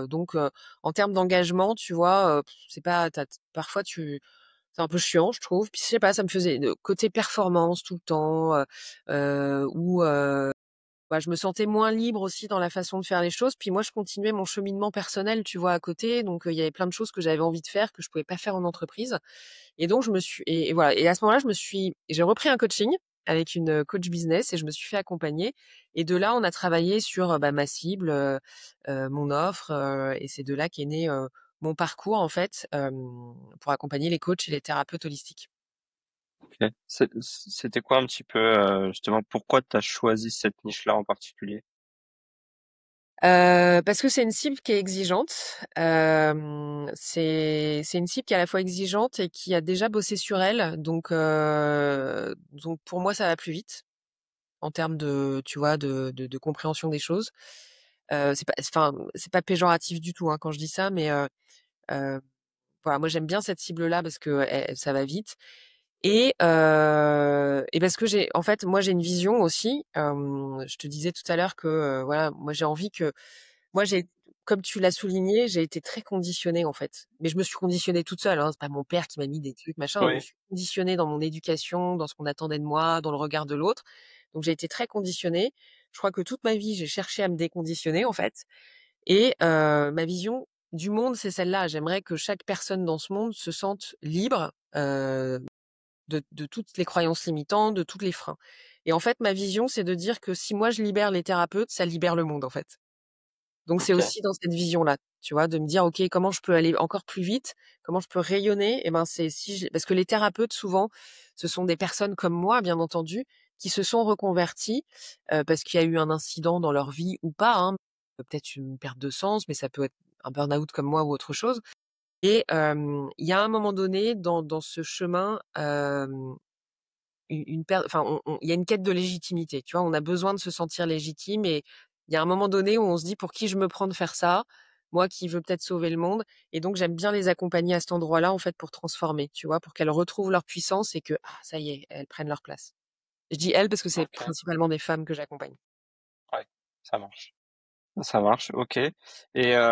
[SPEAKER 2] donc en termes d'engagement, tu vois, c'est pas tu parfois c'est un peu chiant, je trouve. Puis je sais pas, ça me faisait côté performance tout le temps, ou bah, je me sentais moins libre aussi dans la façon de faire les choses. Puis moi, je continuais mon cheminement personnel, tu vois, à côté. Donc, il y avait plein de choses que j'avais envie de faire que je pouvais pas faire en entreprise. Et donc, je me suis et voilà. Et à ce moment-là, j'ai repris un coaching avec une coach business et je me suis fait accompagner. Et de là, on a travaillé sur bah, ma cible, mon offre, et c'est de là qu'est né mon parcours en fait, pour accompagner les coachs et les thérapeutes holistiques.
[SPEAKER 1] OK. C'était quoi un petit peu, justement, pourquoi tu as choisi cette niche-là en particulier?
[SPEAKER 2] Parce que c'est une cible qui est exigeante. C'est une cible qui est à la fois exigeante et qui a déjà bossé sur elle. Donc pour moi, ça va plus vite en termes de, tu vois, de compréhension des choses. C'est pas péjoratif du tout, hein, quand je dis ça, mais heu, voilà, moi j'aime bien cette cible-là parce que ça va vite et parce que en fait, moi j'ai une vision aussi. Je te disais tout à l'heure que, voilà, moi j'ai envie que moi, comme tu l'as souligné, j'ai été très conditionnée, en fait. Mais je me suis conditionnée toute seule, hein. C'est pas mon père qui m'a mis des trucs, machin. Je me
[SPEAKER 1] Oui,
[SPEAKER 2] suis conditionnée dans mon éducation, dans ce qu'on attendait de moi, dans le regard de l'autre. Donc, j'ai été très conditionnée. Je crois que toute ma vie, j'ai cherché à me déconditionner, en fait. Et ma vision du monde, c'est celle-là. J'aimerais que chaque personne dans ce monde se sente libre, de toutes les croyances limitantes, de tous les freins. Et en fait, ma vision, c'est de dire que si moi je libère les thérapeutes, ça libère le monde, en fait. Donc c'est
[SPEAKER 1] OK,
[SPEAKER 2] aussi dans cette vision-là, tu vois? De me dire: «OK, comment je peux aller encore plus vite? Comment je peux rayonner?» Et ben, c'est si je parce que les thérapeutes, souvent, ce sont des personnes comme moi, bien entendu, qui se sont reconverties, parce qu'il y a eu un incident dans leur vie ou pas, hein. Peut-être une perte de sens, mais ça peut être un burn-out comme moi ou autre chose. Et il y a un moment donné dans ce chemin, une per enfin, il y a une quête de légitimité, tu vois? On a besoin de se sentir légitime et il y a un moment donné où on se dit: «Pour qui je me prends de faire ça? Moi qui veux peut-être sauver le monde». Et donc j'aime bien les accompagner à cet endroit-là, en fait, pour transformer, tu vois? Pour qu'elles retrouvent leur puissance et que, ah, ça y est, elles prennent leur place. Je dis «elles» parce que c'est
[SPEAKER 1] OK,
[SPEAKER 2] principalement des femmes que j'accompagne.
[SPEAKER 1] ouais, ça marche. Ça marche, OK. Et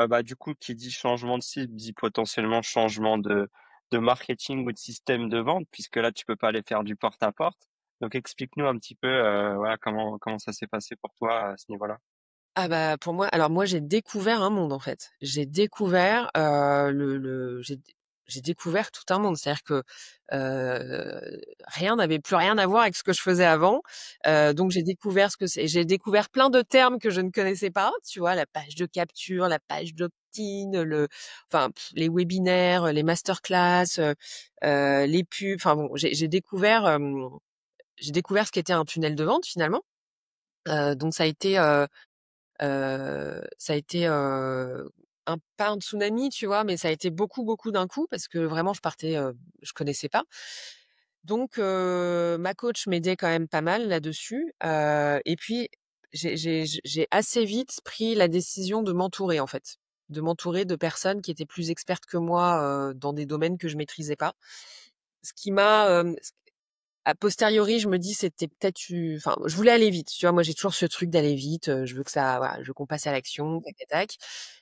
[SPEAKER 1] bah, du coup, qui dit changement de cible, dit potentiellement changement de marketing ou de système de vente, puisque là, tu peux pas aller faire du porte-à-porte. Donc explique-nous un petit peu, voilà, comment ça s'est passé pour toi à ce niveau-là?
[SPEAKER 2] Ah bah, pour moi alors moi j'ai découvert un monde en fait. J'ai découvert, le j'ai découvert tout un monde. C'est-à-dire que, rien n'avait plus rien à voir avec ce que je faisais avant. Donc j'ai découvert ce que c'est j'ai découvert plein de termes que je ne connaissais pas, tu vois? La page de capture, la page d'opt-in, enfin les webinaires, les masterclass, les pubs, enfin bon, j'ai découvert ce qu'était un tunnel de vente finalement. Donc ça a été, un pas un tsunami, tu vois? Mais ça a été beaucoup, beaucoup d'un coup parce que vraiment je partais, je connaissais pas. Donc ma coach m'aidait quand même pas mal là-dessus, et puis j'ai assez vite pris la décision de m'entourer, en fait. De m'entourer de personnes qui étaient plus expertes que moi, dans des domaines que je maîtrisais pas. Ce qui m'a, a posteriori, je me dis: «C'était peut-être u» enfin, je voulais aller vite, tu vois? Moi, j'ai toujours ce truc d'aller vite, je veux que ça voilà, je veux qu'on passe à l'action, tac tac tac.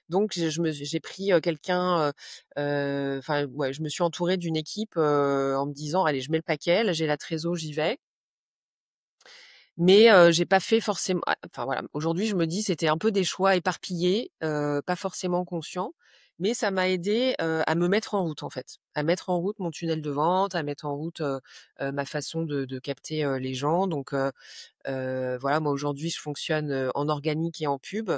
[SPEAKER 2] Donc j'ai pris, quelqu'un, enfin, ouais, je me suis entourée d'une équipe, en me disant: «Allez, je mets le paquet, là, j'ai la trésor, j'y vais». Mais j'ai pas fait forcément enfin voilà, aujourd'hui je me dis c'était un peu des choix éparpillés, pas forcément conscients, mais ça m'a aidé à me mettre en route en fait. À mettre en route mon tunnel de vente, à mettre en route, ma façon de capter, les gens. Donc voilà, moi aujourd'hui je fonctionne, en organique et en pub.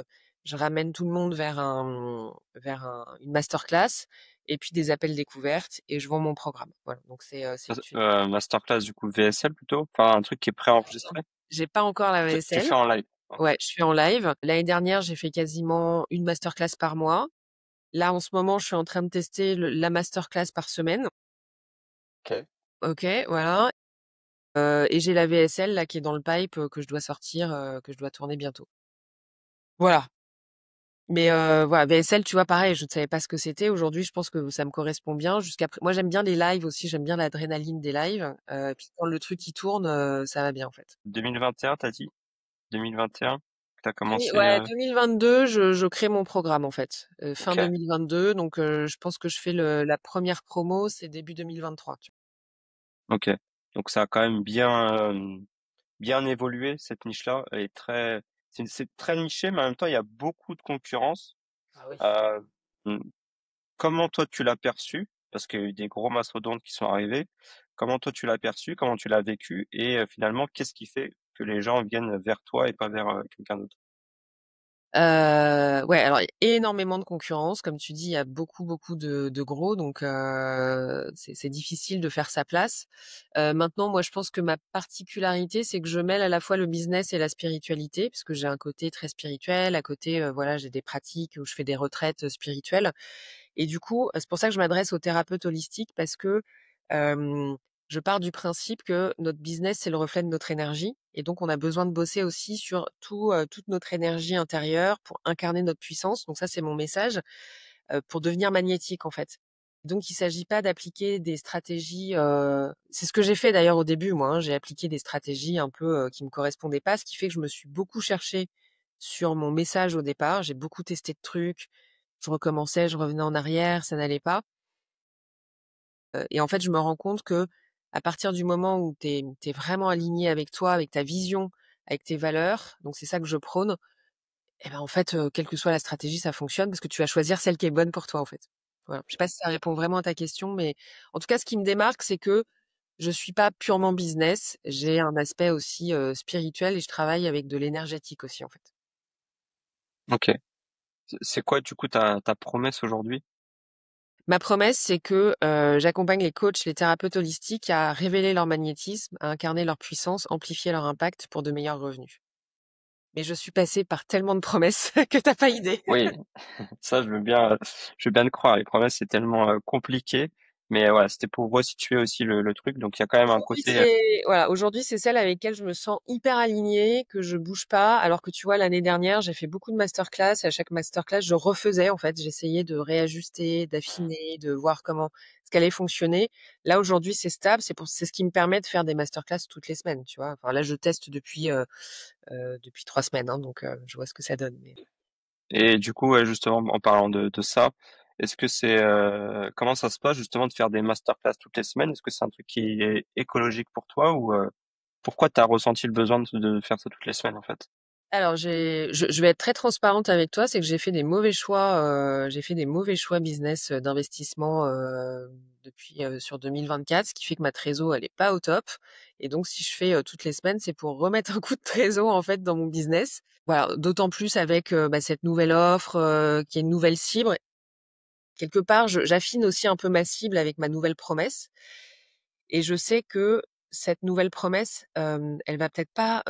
[SPEAKER 2] Je ramène tout le monde vers une masterclass et puis des appels découvertes et je vends mon programme. Voilà, donc c'est une
[SPEAKER 1] Masterclass du coup VSL plutôt, enfin un truc qui est préenregistré.
[SPEAKER 2] j'ai pas encore la
[SPEAKER 1] Tu
[SPEAKER 2] VSL.
[SPEAKER 1] fais en live.
[SPEAKER 2] Ouais, je suis en live. L'année dernière, j'ai fait quasiment une masterclass par mois. Là, en ce moment, je suis en train de tester la masterclass par semaine.
[SPEAKER 1] Ok.
[SPEAKER 2] OK, voilà. Et j'ai la VSL là qui est dans le pipe, que je dois sortir, que je dois tourner bientôt. Voilà. Mais voilà, VSL, tu vois, pareil, je ne savais pas ce que c'était. Aujourd'hui, je pense que ça me correspond bien. Moi, j'aime bien les lives aussi, j'aime bien l'adrénaline des lives. Et puis quand le truc il tourne, ça va bien en fait.
[SPEAKER 1] 2021, t'as dit? 2021, que t'as commencé.
[SPEAKER 2] Ouais, 2022, je crée mon programme en fait. Fin
[SPEAKER 1] Ok.
[SPEAKER 2] 2022, donc je pense que je fais la première promo, c'est début 2023.
[SPEAKER 1] Ok. Donc ça a quand même bien évolué cette niche-là. Elle est c'est très niché, mais en même temps il y a beaucoup de concurrence.
[SPEAKER 2] Ah oui.
[SPEAKER 1] Euh, Comment toi tu l'as perçu? Parce qu'il y a eu des gros mastodontes qui sont arrivés. Comment toi tu l'as perçu? Comment tu l'as vécu? Et finalement, qu'est-ce qui fait que les gens viennent vers toi et pas vers quelqu'un d'autre?
[SPEAKER 2] Ouais, alors il y a énormément de concurrence, comme tu dis, il y a beaucoup de gros, donc c'est difficile de faire sa place. Maintenant, moi, je pense que ma particularité, c'est que je mêle à la fois le business et la spiritualité, parce que j'ai un côté très spirituel, à côté, voilà, j'ai des pratiques où je fais des retraites spirituelles. Et du coup, c'est pour ça que je m'adresse aux thérapeutes holistiques parce que je pars du principe que notre business, c'est le reflet de notre énergie. Et donc, on a besoin de bosser aussi sur toute notre énergie intérieure pour incarner notre puissance. Donc ça, c'est mon message, pour devenir magnétique, en fait. Donc, il s'agit pas d'appliquer des stratégies. C'est ce que j'ai fait d'ailleurs au début, moi. Hein. J'ai appliqué des stratégies un peu qui me correspondaient pas, ce qui fait que je me suis beaucoup cherchée sur mon message au départ. J'ai beaucoup testé de trucs. Je recommençais, je revenais en arrière, ça n'allait pas. Et en fait, je me rends compte que à partir du moment où tu es vraiment aligné avec toi, avec ta vision, avec tes valeurs, donc c'est ça que je prône, et ben en fait, quelle que soit la stratégie, ça fonctionne parce que tu vas choisir celle qui est bonne pour toi, en fait. Voilà. Je sais pas si ça répond vraiment à ta question, mais en tout cas, ce qui me démarque, c'est que je suis pas purement business. J'ai un aspect aussi spirituel et je travaille avec de l'énergétique aussi, en fait.
[SPEAKER 1] Ok. C'est quoi du coup ta promesse aujourd'hui?
[SPEAKER 2] Ma promesse, c'est que j'accompagne les coachs, les thérapeutes holistiques à révéler leur magnétisme, à incarner leur puissance, amplifier leur impact pour de meilleurs revenus. Mais je suis passée par tellement de promesses que t'as pas idée.
[SPEAKER 1] Oui, ça je veux bien le croire. Les promesses c'est tellement compliqué, mais voilà, c'était pour resituer aussi le truc. Donc il y a quand même un
[SPEAKER 2] Aujourd'hui,
[SPEAKER 1] côté.
[SPEAKER 2] c'est celle avec laquelle je me sens hyper alignée, que je bouge pas. Alors que tu vois, l'année dernière, j'ai fait beaucoup de masterclass. Et à chaque masterclass, je refaisais, en fait. J'essayais de réajuster, d'affiner, de voir comment ce qu'allait fonctionner. Là, aujourd'hui, c'est stable. C'est ce qui me permet de faire des masterclass toutes les semaines, tu vois. Enfin, là, je teste depuis 3 semaines, hein, donc je vois ce que ça donne. Mais...
[SPEAKER 1] Et du coup, ouais, justement, en parlant de ça, est-ce que comment ça se passe justement de faire des masterclass toutes les semaines? Est-ce que c'est un truc qui est écologique pour toi ou pourquoi tu as ressenti le besoin de faire ça toutes les semaines en fait?
[SPEAKER 2] Alors, je vais être très transparente avec toi, c'est que j'ai fait des mauvais choix business d'investissement depuis sur 2024, ce qui fait que ma trésor elle est pas au top. Et donc, si je fais toutes les semaines, c'est pour remettre un coup de trésor en fait dans mon business. Voilà, d'autant plus avec cette nouvelle offre qui est une nouvelle cible. Quelque part, j'affine aussi un peu ma cible avec ma nouvelle promesse. Et je sais que cette nouvelle promesse, elle va peut-être pas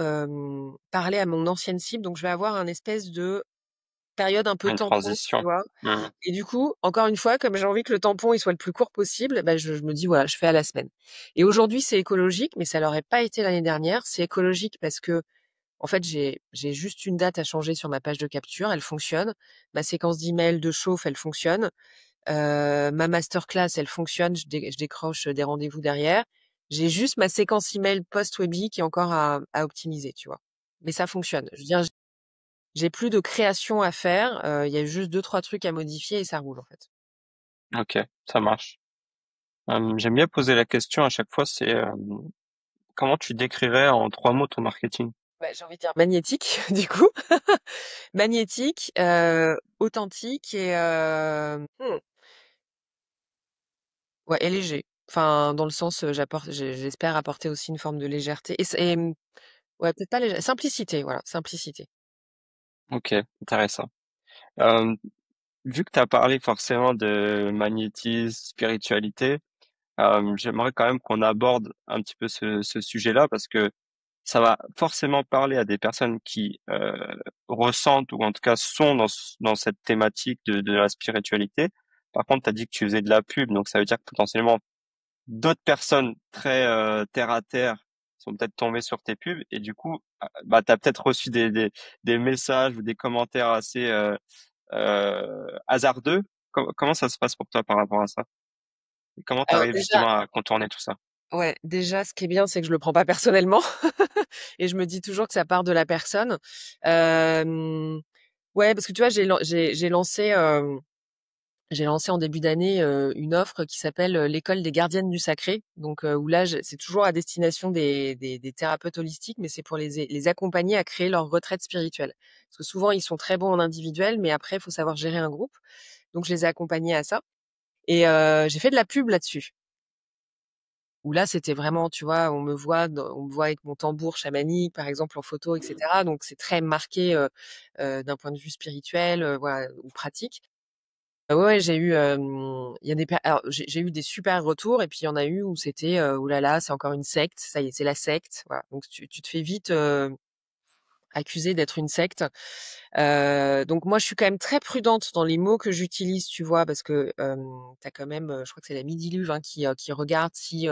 [SPEAKER 2] parler à mon ancienne cible, donc je vais avoir un espèce de période un peu
[SPEAKER 1] Une
[SPEAKER 2] tampon, tu
[SPEAKER 1] transition.
[SPEAKER 2] vois.
[SPEAKER 1] Hmm.
[SPEAKER 2] Et du coup, encore une fois, comme j'ai envie que le tampon il soit le plus court possible, bah, je me dis voilà, je fais à la semaine. Et aujourd'hui, c'est écologique, mais ça l'aurait pas été l'année dernière. C'est écologique parce que en fait, j'ai juste une date à changer sur ma page de capture, elle fonctionne. Ma séquence d'email de chauffe, elle fonctionne. Ma masterclass, elle fonctionne, je décroche des rendez-vous derrière. J'ai juste ma séquence email post-Webi qui est encore à optimiser, tu vois. Mais ça fonctionne. Je veux dire, j'ai plus de création à faire. Il y a juste deux, trois trucs à modifier et ça roule, en fait.
[SPEAKER 1] Ok, ça marche. J'aime bien poser la question à chaque fois, c'est comment tu décrirais en 3 mots ton marketing?
[SPEAKER 2] Ouais, j'ai envie de dire magnétique, du coup. Magnétique, authentique et ouais, et léger. Enfin, dans le sens, j'espère apporter aussi une forme de légèreté ouais, peut-être pas simplicité, voilà, simplicité.
[SPEAKER 1] Ok, intéressant. Euh, vu que tu as parlé forcément de magnétisme, spiritualité, j'aimerais quand même qu'on aborde un petit peu ce sujet-là parce que ça va forcément parler à des personnes qui ressentent ou en tout cas sont dans cette thématique de la spiritualité. Par contre, tu as dit que tu faisais de la pub, donc ça veut dire que potentiellement d'autres personnes très terre à terre sont peut-être tombées sur tes pubs et du coup, bah, tu as peut-être reçu des messages ou des commentaires assez hasardeux. Comment ça se passe pour toi par rapport à ça? Et comment tu
[SPEAKER 2] Alors
[SPEAKER 1] arrives
[SPEAKER 2] déjà,
[SPEAKER 1] justement à contourner tout ça?
[SPEAKER 2] ouais, déjà, ce qui est bien, c'est que je le prends pas personnellement et je me dis toujours que ça part de la personne. Hem, ouais, parce que tu vois, j'ai lancé en début d'année, une offre qui s'appelle, l'école des gardiennes du sacré. Donc, où là, c'est toujours à destination des thérapeutes holistiques, mais c'est pour les accompagner à créer leur retraite spirituelle. Parce que souvent, ils sont très bons en individuel, mais après, il faut savoir gérer un groupe. Donc je les ai accompagnés à ça et j'ai fait de la pub là-dessus. Où là, c'était vraiment, tu vois, on me voit avec mon tambour chamanique, par exemple, en photo et cetera. Donc c'est très marqué, d'un point de vue spirituel, voilà, ou pratique. Ouais, ouais, il y a alors j'ai eu des super retours et puis il y en a eu où c'était, «Ouh là là, c'est encore une secte, ça y est, c'est la secte». Voilà, donc tu te fais vite, accuser d'être une secte. Donc moi, je suis quand même très prudente dans les mots que j'utilise, tu vois? Parce que, tu quand même, je crois que c'est la Midiluve, hein, qui regarde si,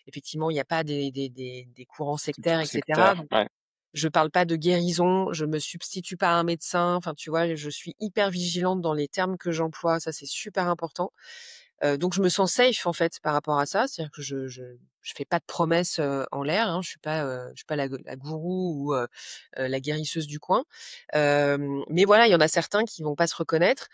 [SPEAKER 2] effectivement, il y a pas des courants
[SPEAKER 1] Des
[SPEAKER 2] sectaires
[SPEAKER 1] trucs
[SPEAKER 2] et cetera.
[SPEAKER 1] sectaires,
[SPEAKER 2] Donc
[SPEAKER 1] ouais.
[SPEAKER 2] je parle pas de guérison, je me substitue pas à un médecin, enfin, tu vois? Je suis hyper vigilante dans les termes que j'emploie, ça, c'est super important. Donc je me sens safe en fait par rapport à ça. C'est-à-dire que je fais pas de promesses, en l'air, hein. Je suis pas la gourou ou, la guérisseuse du coin. Mais voilà, il y en a certains qui vont pas se reconnaître,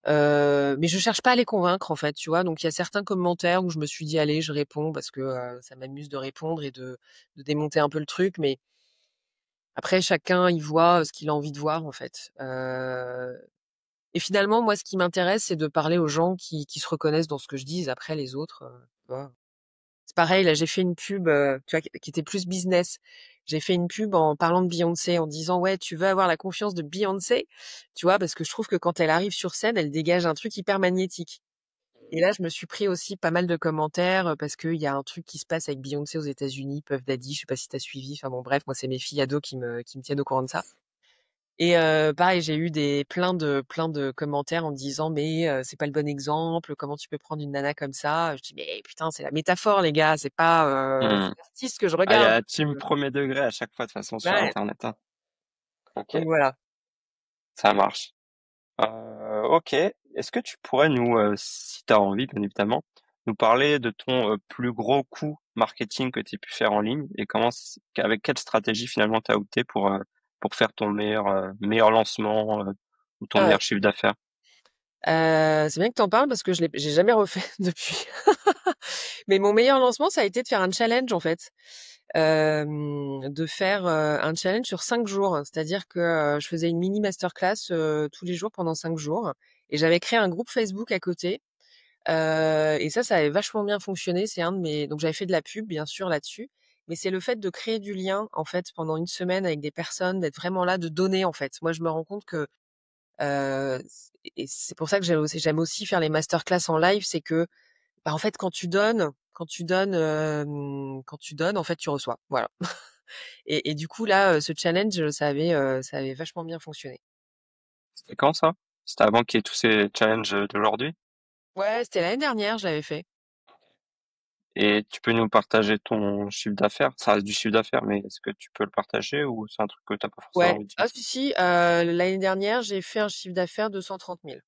[SPEAKER 2] mais je cherche pas à les convaincre en fait, tu vois? Donc il y a certains commentaires où je me suis dit: «Allez, je réponds» parce que, ça m'amuse de répondre et de démonter un peu le truc, mais après chacun y voit, ce qu'il a envie de voir en fait. Et finalement, moi, ce qui m'intéresse, c'est de parler aux gens qui se reconnaissent dans ce que je dis. Après, les autres, tu vois. C'est pareil, là, j'ai fait une pub, tu vois, qui était plus business. J'ai fait une pub en parlant de Beyoncé, en disant: «Ouais, tu veux avoir la confiance de Beyoncé?» Tu vois? Parce que je trouve que quand elle arrive sur scène, elle dégage un truc hyper magnétique. Et là, je me suis pris aussi pas mal de commentaires, parce qu'il y a un truc qui se passe avec Beyoncé aux États-Unis, Puff Daddy, je sais pas si tu as suivi. Enfin bon, bref, moi, c'est mes filles ados qui me tiennent au courant de ça. Et pareil, j'ai eu plein de commentaires en me disant: «Mais c'est pas le bon exemple, comment tu peux prendre une nana comme ça?» Je dis: «Mais putain, c'est la métaphore les gars,
[SPEAKER 1] Mmh.
[SPEAKER 2] c'est l'artiste que je
[SPEAKER 1] Ah, il y a
[SPEAKER 2] regarde».
[SPEAKER 1] la team premier degré à chaque fois de toute façon sur
[SPEAKER 2] Ouais,
[SPEAKER 1] internet, hein. OK,
[SPEAKER 2] donc voilà.
[SPEAKER 1] ça marche. OK. Est-ce que tu pourrais nous, si tu as envie bien évidemment, nous parler de ton, plus gros coup marketing que tu aies pu faire en ligne et comment c avec quelle stratégie finalement tu as opté pour faire ton meilleur lancement, ou ton
[SPEAKER 2] Ah,
[SPEAKER 1] meilleur chiffre d'affaires?
[SPEAKER 2] c'est bien que tu en parles parce que j'ai jamais refait depuis. Mais mon meilleur lancement, ça a été de faire un challenge en fait. De faire, un challenge sur 5 jours. C'est-à-dire que, je faisais une mini masterclass, tous les jours pendant 5 jours et j'avais créé un groupe Facebook à côté. Et ça avait vachement bien fonctionné. C'est un de mes donc j'avais fait de la pub bien sûr là-dessus, mais c'est le fait de créer du lien en fait pendant une semaine avec des personnes, d'être vraiment là, de donner en fait. Moi je me rends compte que, et c'est pour ça que j'aime aussi faire les masterclass en live, c'est que, bah, en fait quand tu donnes en fait tu reçois. Voilà. Et du coup là, ce challenge, ça avait vachement bien fonctionné.
[SPEAKER 1] C'était quand ça? C'était avant qu'il y ait tous ces challenges, d'aujourd'hui?
[SPEAKER 2] Ouais, c'était l'année dernière, je l'avais fait.
[SPEAKER 1] Et tu peux nous partager ton chiffre d'affaires? Ça reste du chiffre d'affaires, mais est-ce que tu peux le partager ou c'est un truc que tu as pas forcément
[SPEAKER 2] Ouais.
[SPEAKER 1] envie de dire?
[SPEAKER 2] Ah si, si, l'année dernière, j'ai fait un chiffre d'affaires de 130 000.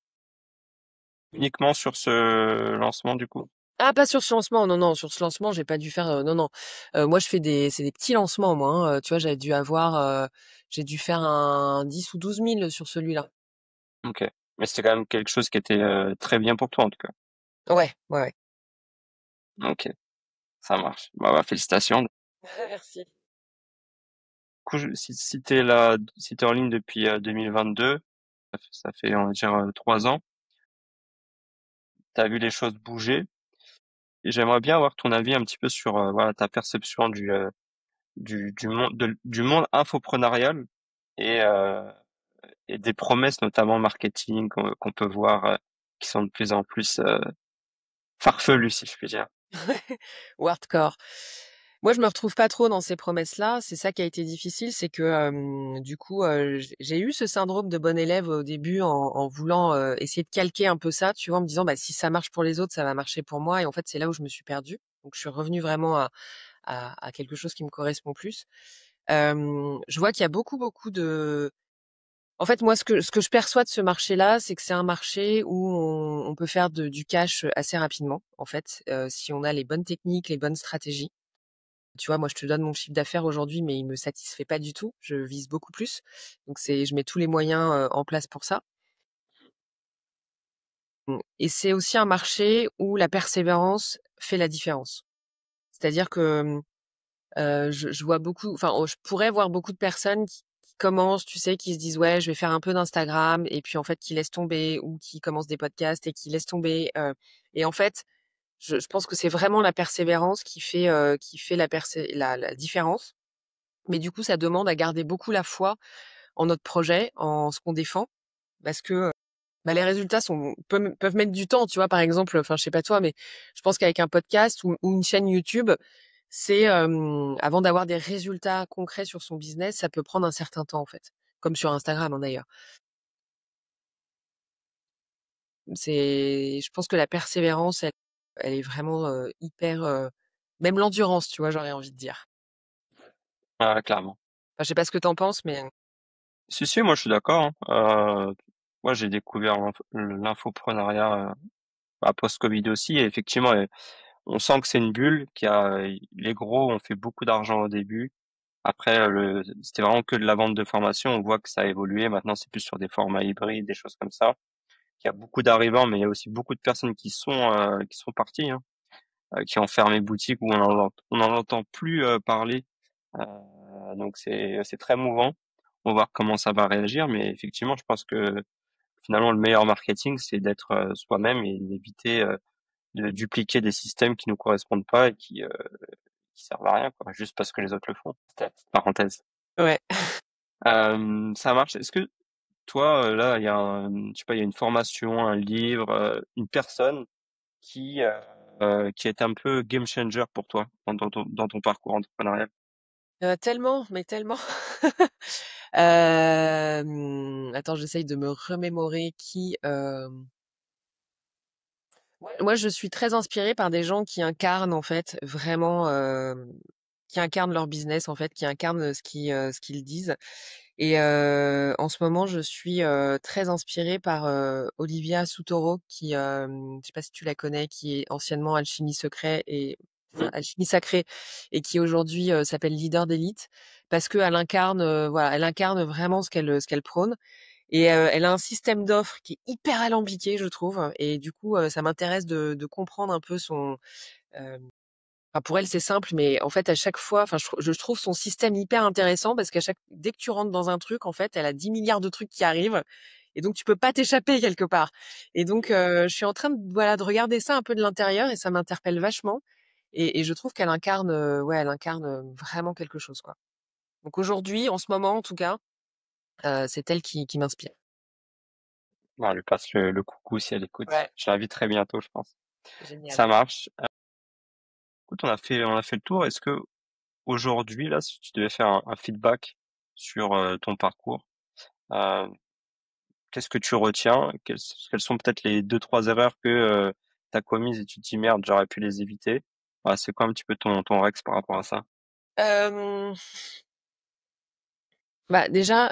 [SPEAKER 1] Uniquement sur ce lancement du coup?
[SPEAKER 2] Ah, pas sur ce lancement, non, non, sur ce lancement, j'ai pas dû faire, non, non. Moi, c'est des petits lancements, moi, hein. Tu vois, j'ai dû faire un 10 ou 12 000 sur celui-là.
[SPEAKER 1] OK. Mais c'était quand même quelque chose qui était, très bien pour toi en tout cas?
[SPEAKER 2] Ouais, ouais, ouais.
[SPEAKER 1] OK, ça marche. Bah, félicitations. Du
[SPEAKER 2] Merci.
[SPEAKER 1] coup, si tu es là, si tu es en ligne depuis, 2022, ça fait on va dire, 3 ans, tu as vu les choses bouger et j'aimerais bien avoir ton avis un petit peu sur, voilà, ta perception du monde infoprenarial et et des promesses, notamment marketing, qu'on peut voir, qui sont de plus en plus farfelues, si je puis dire.
[SPEAKER 2] ou hardcore. Moi, je me retrouve pas trop dans ces promesses-là. C'est ça qui a été difficile, c'est que du coup, j'ai eu ce syndrome de bon élève au début en voulant essayer de calquer un peu ça, tu vois, en me disant bah si ça marche pour les autres, ça va marcher pour moi. Et en fait, c'est là où je me suis perdue. Donc, je suis revenue vraiment à quelque chose qui me correspond plus. Je vois qu'il y a beaucoup de en fait, moi, ce que je perçois de ce marché-là, c'est que c'est un marché où on peut faire du cash assez rapidement, en fait, si on a les bonnes techniques, les bonnes stratégies. Tu vois, moi, je te donne mon chiffre d'affaires aujourd'hui, mais il me satisfait pas du tout. Je vise beaucoup plus. Donc, je mets tous les moyens en place pour ça. Et c'est aussi un marché où la persévérance fait la différence. C'est-à-dire que je vois beaucoup, enfin, je pourrais voir beaucoup de personnes qui commencent, tu sais, qui se disent ouais, je vais faire un peu d'Instagram et puis en fait qui laissent tomber ou qui commencent des podcasts et qui laissent tomber. Et en fait, je pense que c'est vraiment la persévérance qui fait la différence. Mais du coup, ça demande à garder beaucoup la foi en notre projet, en ce qu'on défend, parce que bah, les résultats peuvent mettre du temps, tu vois. Par exemple, enfin, je sais pas toi, mais je pense qu'avec un podcast ou une chaîne YouTube, c'est avant d'avoir des résultats concrets sur son business, ça peut prendre un certain temps en fait, comme sur Instagram hein, d'ailleurs. Je pense que la persévérance, elle est vraiment hyper, même l'endurance, tu vois, j'aurais envie de dire.
[SPEAKER 1] Clairement.
[SPEAKER 2] Enfin, je sais pas ce que t'en penses, mais
[SPEAKER 1] Si, si, moi je suis d'accord, hein. Moi j'ai découvert l'infoprenariat post-Covid aussi, et effectivement, on sent que c'est une bulle, les gros ont fait beaucoup d'argent au début. Après, c'était vraiment que de la vente de formation. On voit que ça a évolué. Maintenant, c'est plus sur des formats hybrides, des choses comme ça. Il y a beaucoup d'arrivants, mais il y a aussi beaucoup de personnes qui sont parties, hein, qui ont fermé boutique, où on en entend plus parler. Donc c'est très mouvant. On va voir comment ça va réagir, mais effectivement, je pense que finalement le meilleur marketing, c'est d'être soi-même et d'éviter de dupliquer des systèmes qui nous correspondent pas et qui servent à rien, quoi, juste parce que les autres le font. C'était la petite parenthèse.
[SPEAKER 2] ouais.
[SPEAKER 1] Ça marche. Est-ce que toi, là, je sais pas, il y a une formation, un livre, une personne qui est un peu game changer pour toi dans ton parcours entrepreneurial?
[SPEAKER 2] Tellement, mais tellement. Attends, j'essaye de me remémorer qui. Moi, je suis très inspirée par des gens qui incarnent en fait vraiment, qui incarnent leur business en fait, qui incarnent ce qu'ils disent. Et en ce moment, je suis très inspirée par Olivia Soutoro, je sais pas si tu la connais, qui est anciennement Alchimie Sacrée, et qui aujourd'hui s'appelle Leader d'élite, parce que elle incarne, voilà, elle incarne vraiment ce qu'elle prône. Et elle a un système d'offres qui est hyper alambiqué, je trouve. Et du coup, ça m'intéresse de comprendre un peu euh, enfin, pour elle, c'est simple, mais en fait, à chaque fois, enfin, je trouve son système hyper intéressant parce dès que tu rentres dans un truc, en fait, elle a 10 milliards de trucs qui arrivent. Et donc, tu peux pas t'échapper quelque part. Et donc, je suis en train voilà, de regarder ça un peu de l'intérieur et ça m'interpelle vachement. Et je trouve qu'elle incarne, ouais, elle incarne vraiment quelque chose, quoi. Donc aujourd'hui, en ce moment, en tout cas, c'est elle qui m'inspire.
[SPEAKER 1] Bon, elle lui passe le coucou si elle écoute.
[SPEAKER 2] Ouais,
[SPEAKER 1] Je l'invite très bientôt, je pense.
[SPEAKER 2] génial.
[SPEAKER 1] Ça marche. Écoute, on a fait le tour. Est-ce que aujourd'hui, là, si tu devais faire un feedback sur ton parcours, euh, qu'est-ce que tu retiens? Quelles sont peut-être les deux, trois erreurs que tu as commises et tu te dis merde, j'aurais pu les éviter? Voilà, c'est quoi un petit peu ton Rex par rapport à ça?
[SPEAKER 2] Euh, Bah déjà,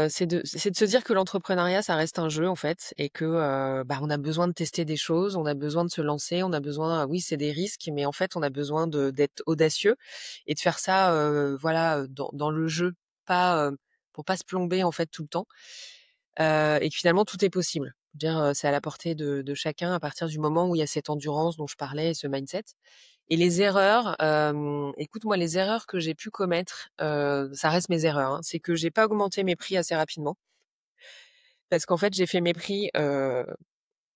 [SPEAKER 2] c'est de se dire que l'entrepreneuriat, ça reste un jeu en fait, et que bah on a besoin de tester des choses, on a besoin de se lancer, on a besoin, oui, c'est des risques, mais en fait, on a besoin d'être audacieux et de faire ça, voilà, dans le jeu, pas pour pas se plomber en fait tout le temps, et que finalement tout est possible. Je veux dire, c'est à la portée de chacun à partir du moment où il y a cette endurance dont je parlais et ce mindset. Et les erreurs, écoute, moi, les erreurs que j'ai pu commettre, ça reste mes erreurs, hein. C'est que j'ai pas augmenté mes prix assez rapidement parce qu'en fait, j'ai fait mes prix, en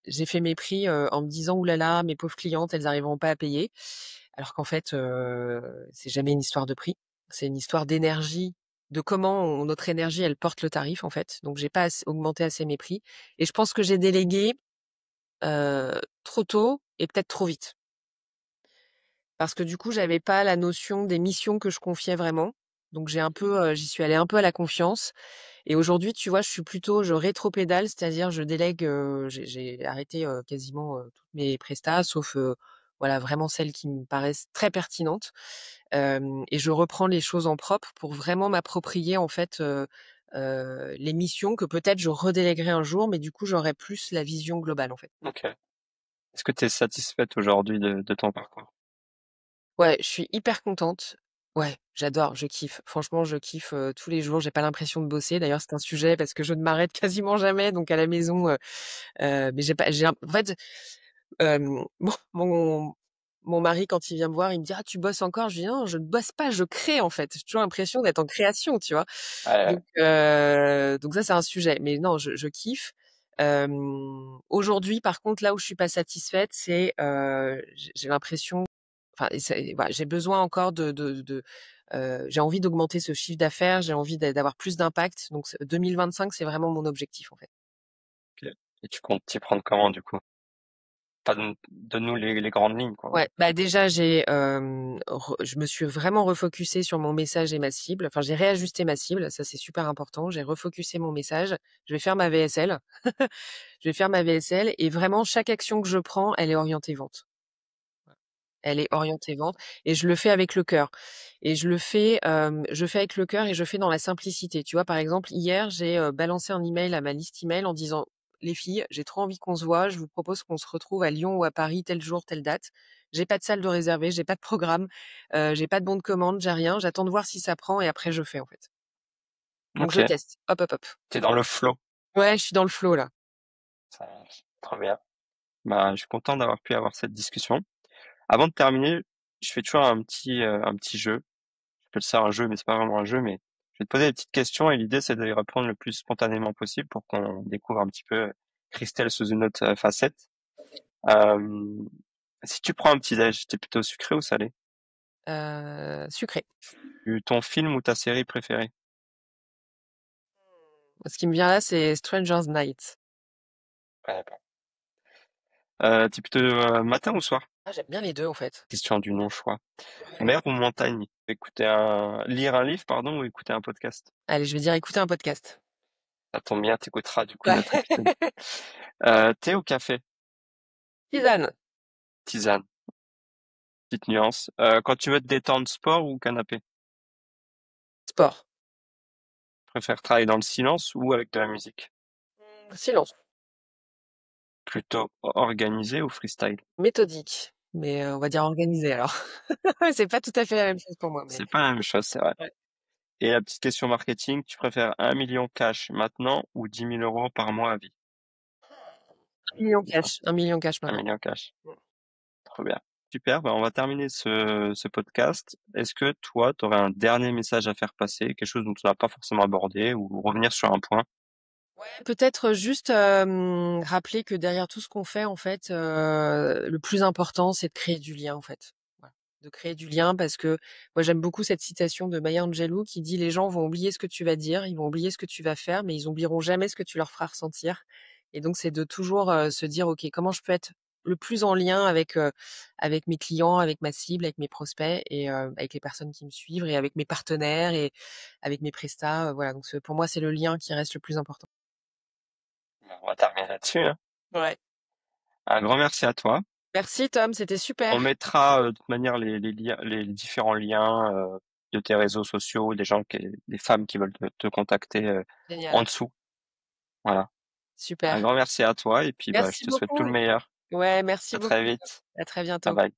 [SPEAKER 2] me disant: «Ouh là là, mes pauvres clientes, elles arriveront pas à payer». Alors qu'en fait, c'est jamais une histoire de prix, c'est une histoire d'énergie, de comment notre énergie, elle porte le tarif, en fait. Donc, j'ai pas augmenté assez mes prix. Et je pense que j'ai délégué trop tôt et peut-être trop vite. Parce que du coup, j'avais pas la notion des missions que je confiais vraiment. Donc, j'y suis allée un peu à la confiance. Et aujourd'hui, tu vois, je rétropédale, c'est-à-dire je délègue, j'ai arrêté quasiment toutes mes prestats, sauf voilà vraiment celles qui me paraissent très pertinentes. Et je reprends les choses en propre pour vraiment m'approprier en fait les missions que peut-être je redéléguerai un jour, mais du coup j'aurai plus la vision globale en fait.
[SPEAKER 1] Ok. Est-ce que tu es satisfaite aujourd'hui de ton parcours?
[SPEAKER 2] Ouais, je suis hyper contente. Ouais, j'adore, je kiffe. Franchement, je kiffe tous les jours. J'ai pas l'impression de bosser. D'ailleurs, c'est un sujet parce que je ne m'arrête quasiment jamais. Donc à la maison, mais en fait, mon mon mari quand il vient me voir, il me dit: «Ah, tu bosses encore?» Je lui dis: «Non, je ne bosse pas, je crée en fait». J'ai toujours l'impression d'être en création, tu vois?
[SPEAKER 1] Ouais,
[SPEAKER 2] Donc ça, c'est un sujet. Mais non, je kiffe. Aujourd'hui, par contre, là où je suis pas satisfaite, c'est j'ai l'impression, enfin, voilà, j'ai besoin encore j'ai envie d'augmenter ce chiffre d'affaires, j'ai envie d'avoir plus d'impact. Donc 2025, c'est vraiment mon objectif en fait.
[SPEAKER 1] ok. Et tu comptes t'y prendre comment du coup? Pas donne-nous les grandes lignes, quoi.
[SPEAKER 2] Ouais, bah déjà je me suis vraiment refocusée sur mon message et ma cible. Enfin, j'ai réajusté ma cible, ça c'est super important. J'ai refocusé mon message. Je vais faire ma VSL. Je vais faire ma VSL et vraiment chaque action que je prends, elle est orientée vente. Elle est orientée vente et je le fais avec le cœur. Et je fais avec le cœur et je fais dans la simplicité. Tu vois, par exemple, hier, j'ai balancé un email à ma liste email en disant: «Les filles, j'ai trop envie qu'on se voit. Je vous propose qu'on se retrouve à Lyon ou à Paris tel jour, telle date. J'ai pas de salle de réservée, j'ai pas de programme, j'ai pas de bon de commande, j'ai rien. J'attends de voir si ça prend et après je fais, en fait». Donc je
[SPEAKER 1] Ok.
[SPEAKER 2] teste. Hop, hop, hop.
[SPEAKER 1] T'es dans le flow.
[SPEAKER 2] Ouais, je suis dans le flow là.
[SPEAKER 1] Ça marche. Trop bien. Bah, je suis content d'avoir pu avoir cette discussion. Avant de terminer, je fais toujours un petit jeu. J'appelle ça un jeu, mais c'est pas vraiment un jeu, mais je vais te poser des petites questions et l'idée c'est de y répondre le plus spontanément possible pour qu'on découvre un petit peu Christelle sous une autre facette. Euh, Si tu prends un petit déj, t'es plutôt sucré ou salé?
[SPEAKER 2] Sucré.
[SPEAKER 1] Ton film ou ta série préférée?
[SPEAKER 2] Ce qui me vient là, c'est Stranger Night.
[SPEAKER 1] Ouais, bon. T'es plutôt matin ou soir?
[SPEAKER 2] Ah, j'aime bien les 2 en fait.
[SPEAKER 1] Question du non-choix.
[SPEAKER 2] Ouais.
[SPEAKER 1] Mer ou montagne? Lire un livre, pardon, ou écouter un podcast?
[SPEAKER 2] Allez, je vais dire écouter un podcast.
[SPEAKER 1] Ça tombe bien, t'écouteras du coup
[SPEAKER 2] Ouais.
[SPEAKER 1] notre épisode. Thé ou café?
[SPEAKER 2] Tisane.
[SPEAKER 1] Tisane. Petite nuance. Quand tu veux te détendre, sport ou canapé?
[SPEAKER 2] Sport.
[SPEAKER 1] Préfères travailler dans le silence ou avec de la musique?
[SPEAKER 2] Silence.
[SPEAKER 1] Plutôt organisé ou freestyle?
[SPEAKER 2] Méthodique, mais on va dire organisé alors. C'est pas tout à fait la même chose pour moi, mais
[SPEAKER 1] C'est pas la même chose, c'est vrai.
[SPEAKER 2] ouais.
[SPEAKER 1] Et la petite question marketing, tu préfères 1 million cash maintenant ou 10 000 € par mois à vie?
[SPEAKER 2] 1 000 000 cash, 1 000 000 cash
[SPEAKER 1] Un
[SPEAKER 2] maintenant.
[SPEAKER 1] million cash.
[SPEAKER 2] Mmh.
[SPEAKER 1] Trop bien. Super, bah on va terminer ce podcast. Est-ce que toi, tu aurais un dernier message à faire passer, quelque chose dont tu n'as pas forcément abordé ou revenir sur un point?
[SPEAKER 2] Ouais, peut-être juste, rappeler que derrière tout ce qu'on fait, en fait, le plus important, c'est de créer du lien, en fait. Voilà. De créer du lien parce que moi, j'aime beaucoup cette citation de Maya Angelou qui dit: «Les gens vont oublier ce que tu vas dire, ils vont oublier ce que tu vas faire, mais ils oublieront jamais ce que tu leur feras ressentir». Et donc, c'est de toujours, se dire: «OK, comment je peux être le plus en lien avec mes clients, avec ma cible, avec mes prospects et avec les personnes qui me suivent et avec mes partenaires et avec mes prestats», voilà, donc pour moi, c'est le lien qui reste le plus important.
[SPEAKER 1] Bah, on va terminer là-dessus, hein.
[SPEAKER 2] Ouais.
[SPEAKER 1] Un grand merci à toi.
[SPEAKER 2] Merci Tom, c'était
[SPEAKER 1] On
[SPEAKER 2] super.
[SPEAKER 1] mettra de toute manière les liens, les différents liens de tes réseaux sociaux, des femmes qui veulent te contacter en
[SPEAKER 2] Génial.
[SPEAKER 1] dessous. Voilà. Un
[SPEAKER 2] Super.
[SPEAKER 1] grand merci à toi et puis bah, je
[SPEAKER 2] Merci
[SPEAKER 1] te souhaite tout
[SPEAKER 2] beaucoup.
[SPEAKER 1] le meilleur.
[SPEAKER 2] Ouais, merci
[SPEAKER 1] À très
[SPEAKER 2] beaucoup.
[SPEAKER 1] vite.
[SPEAKER 2] À très
[SPEAKER 1] Bye
[SPEAKER 2] bientôt.
[SPEAKER 1] bye.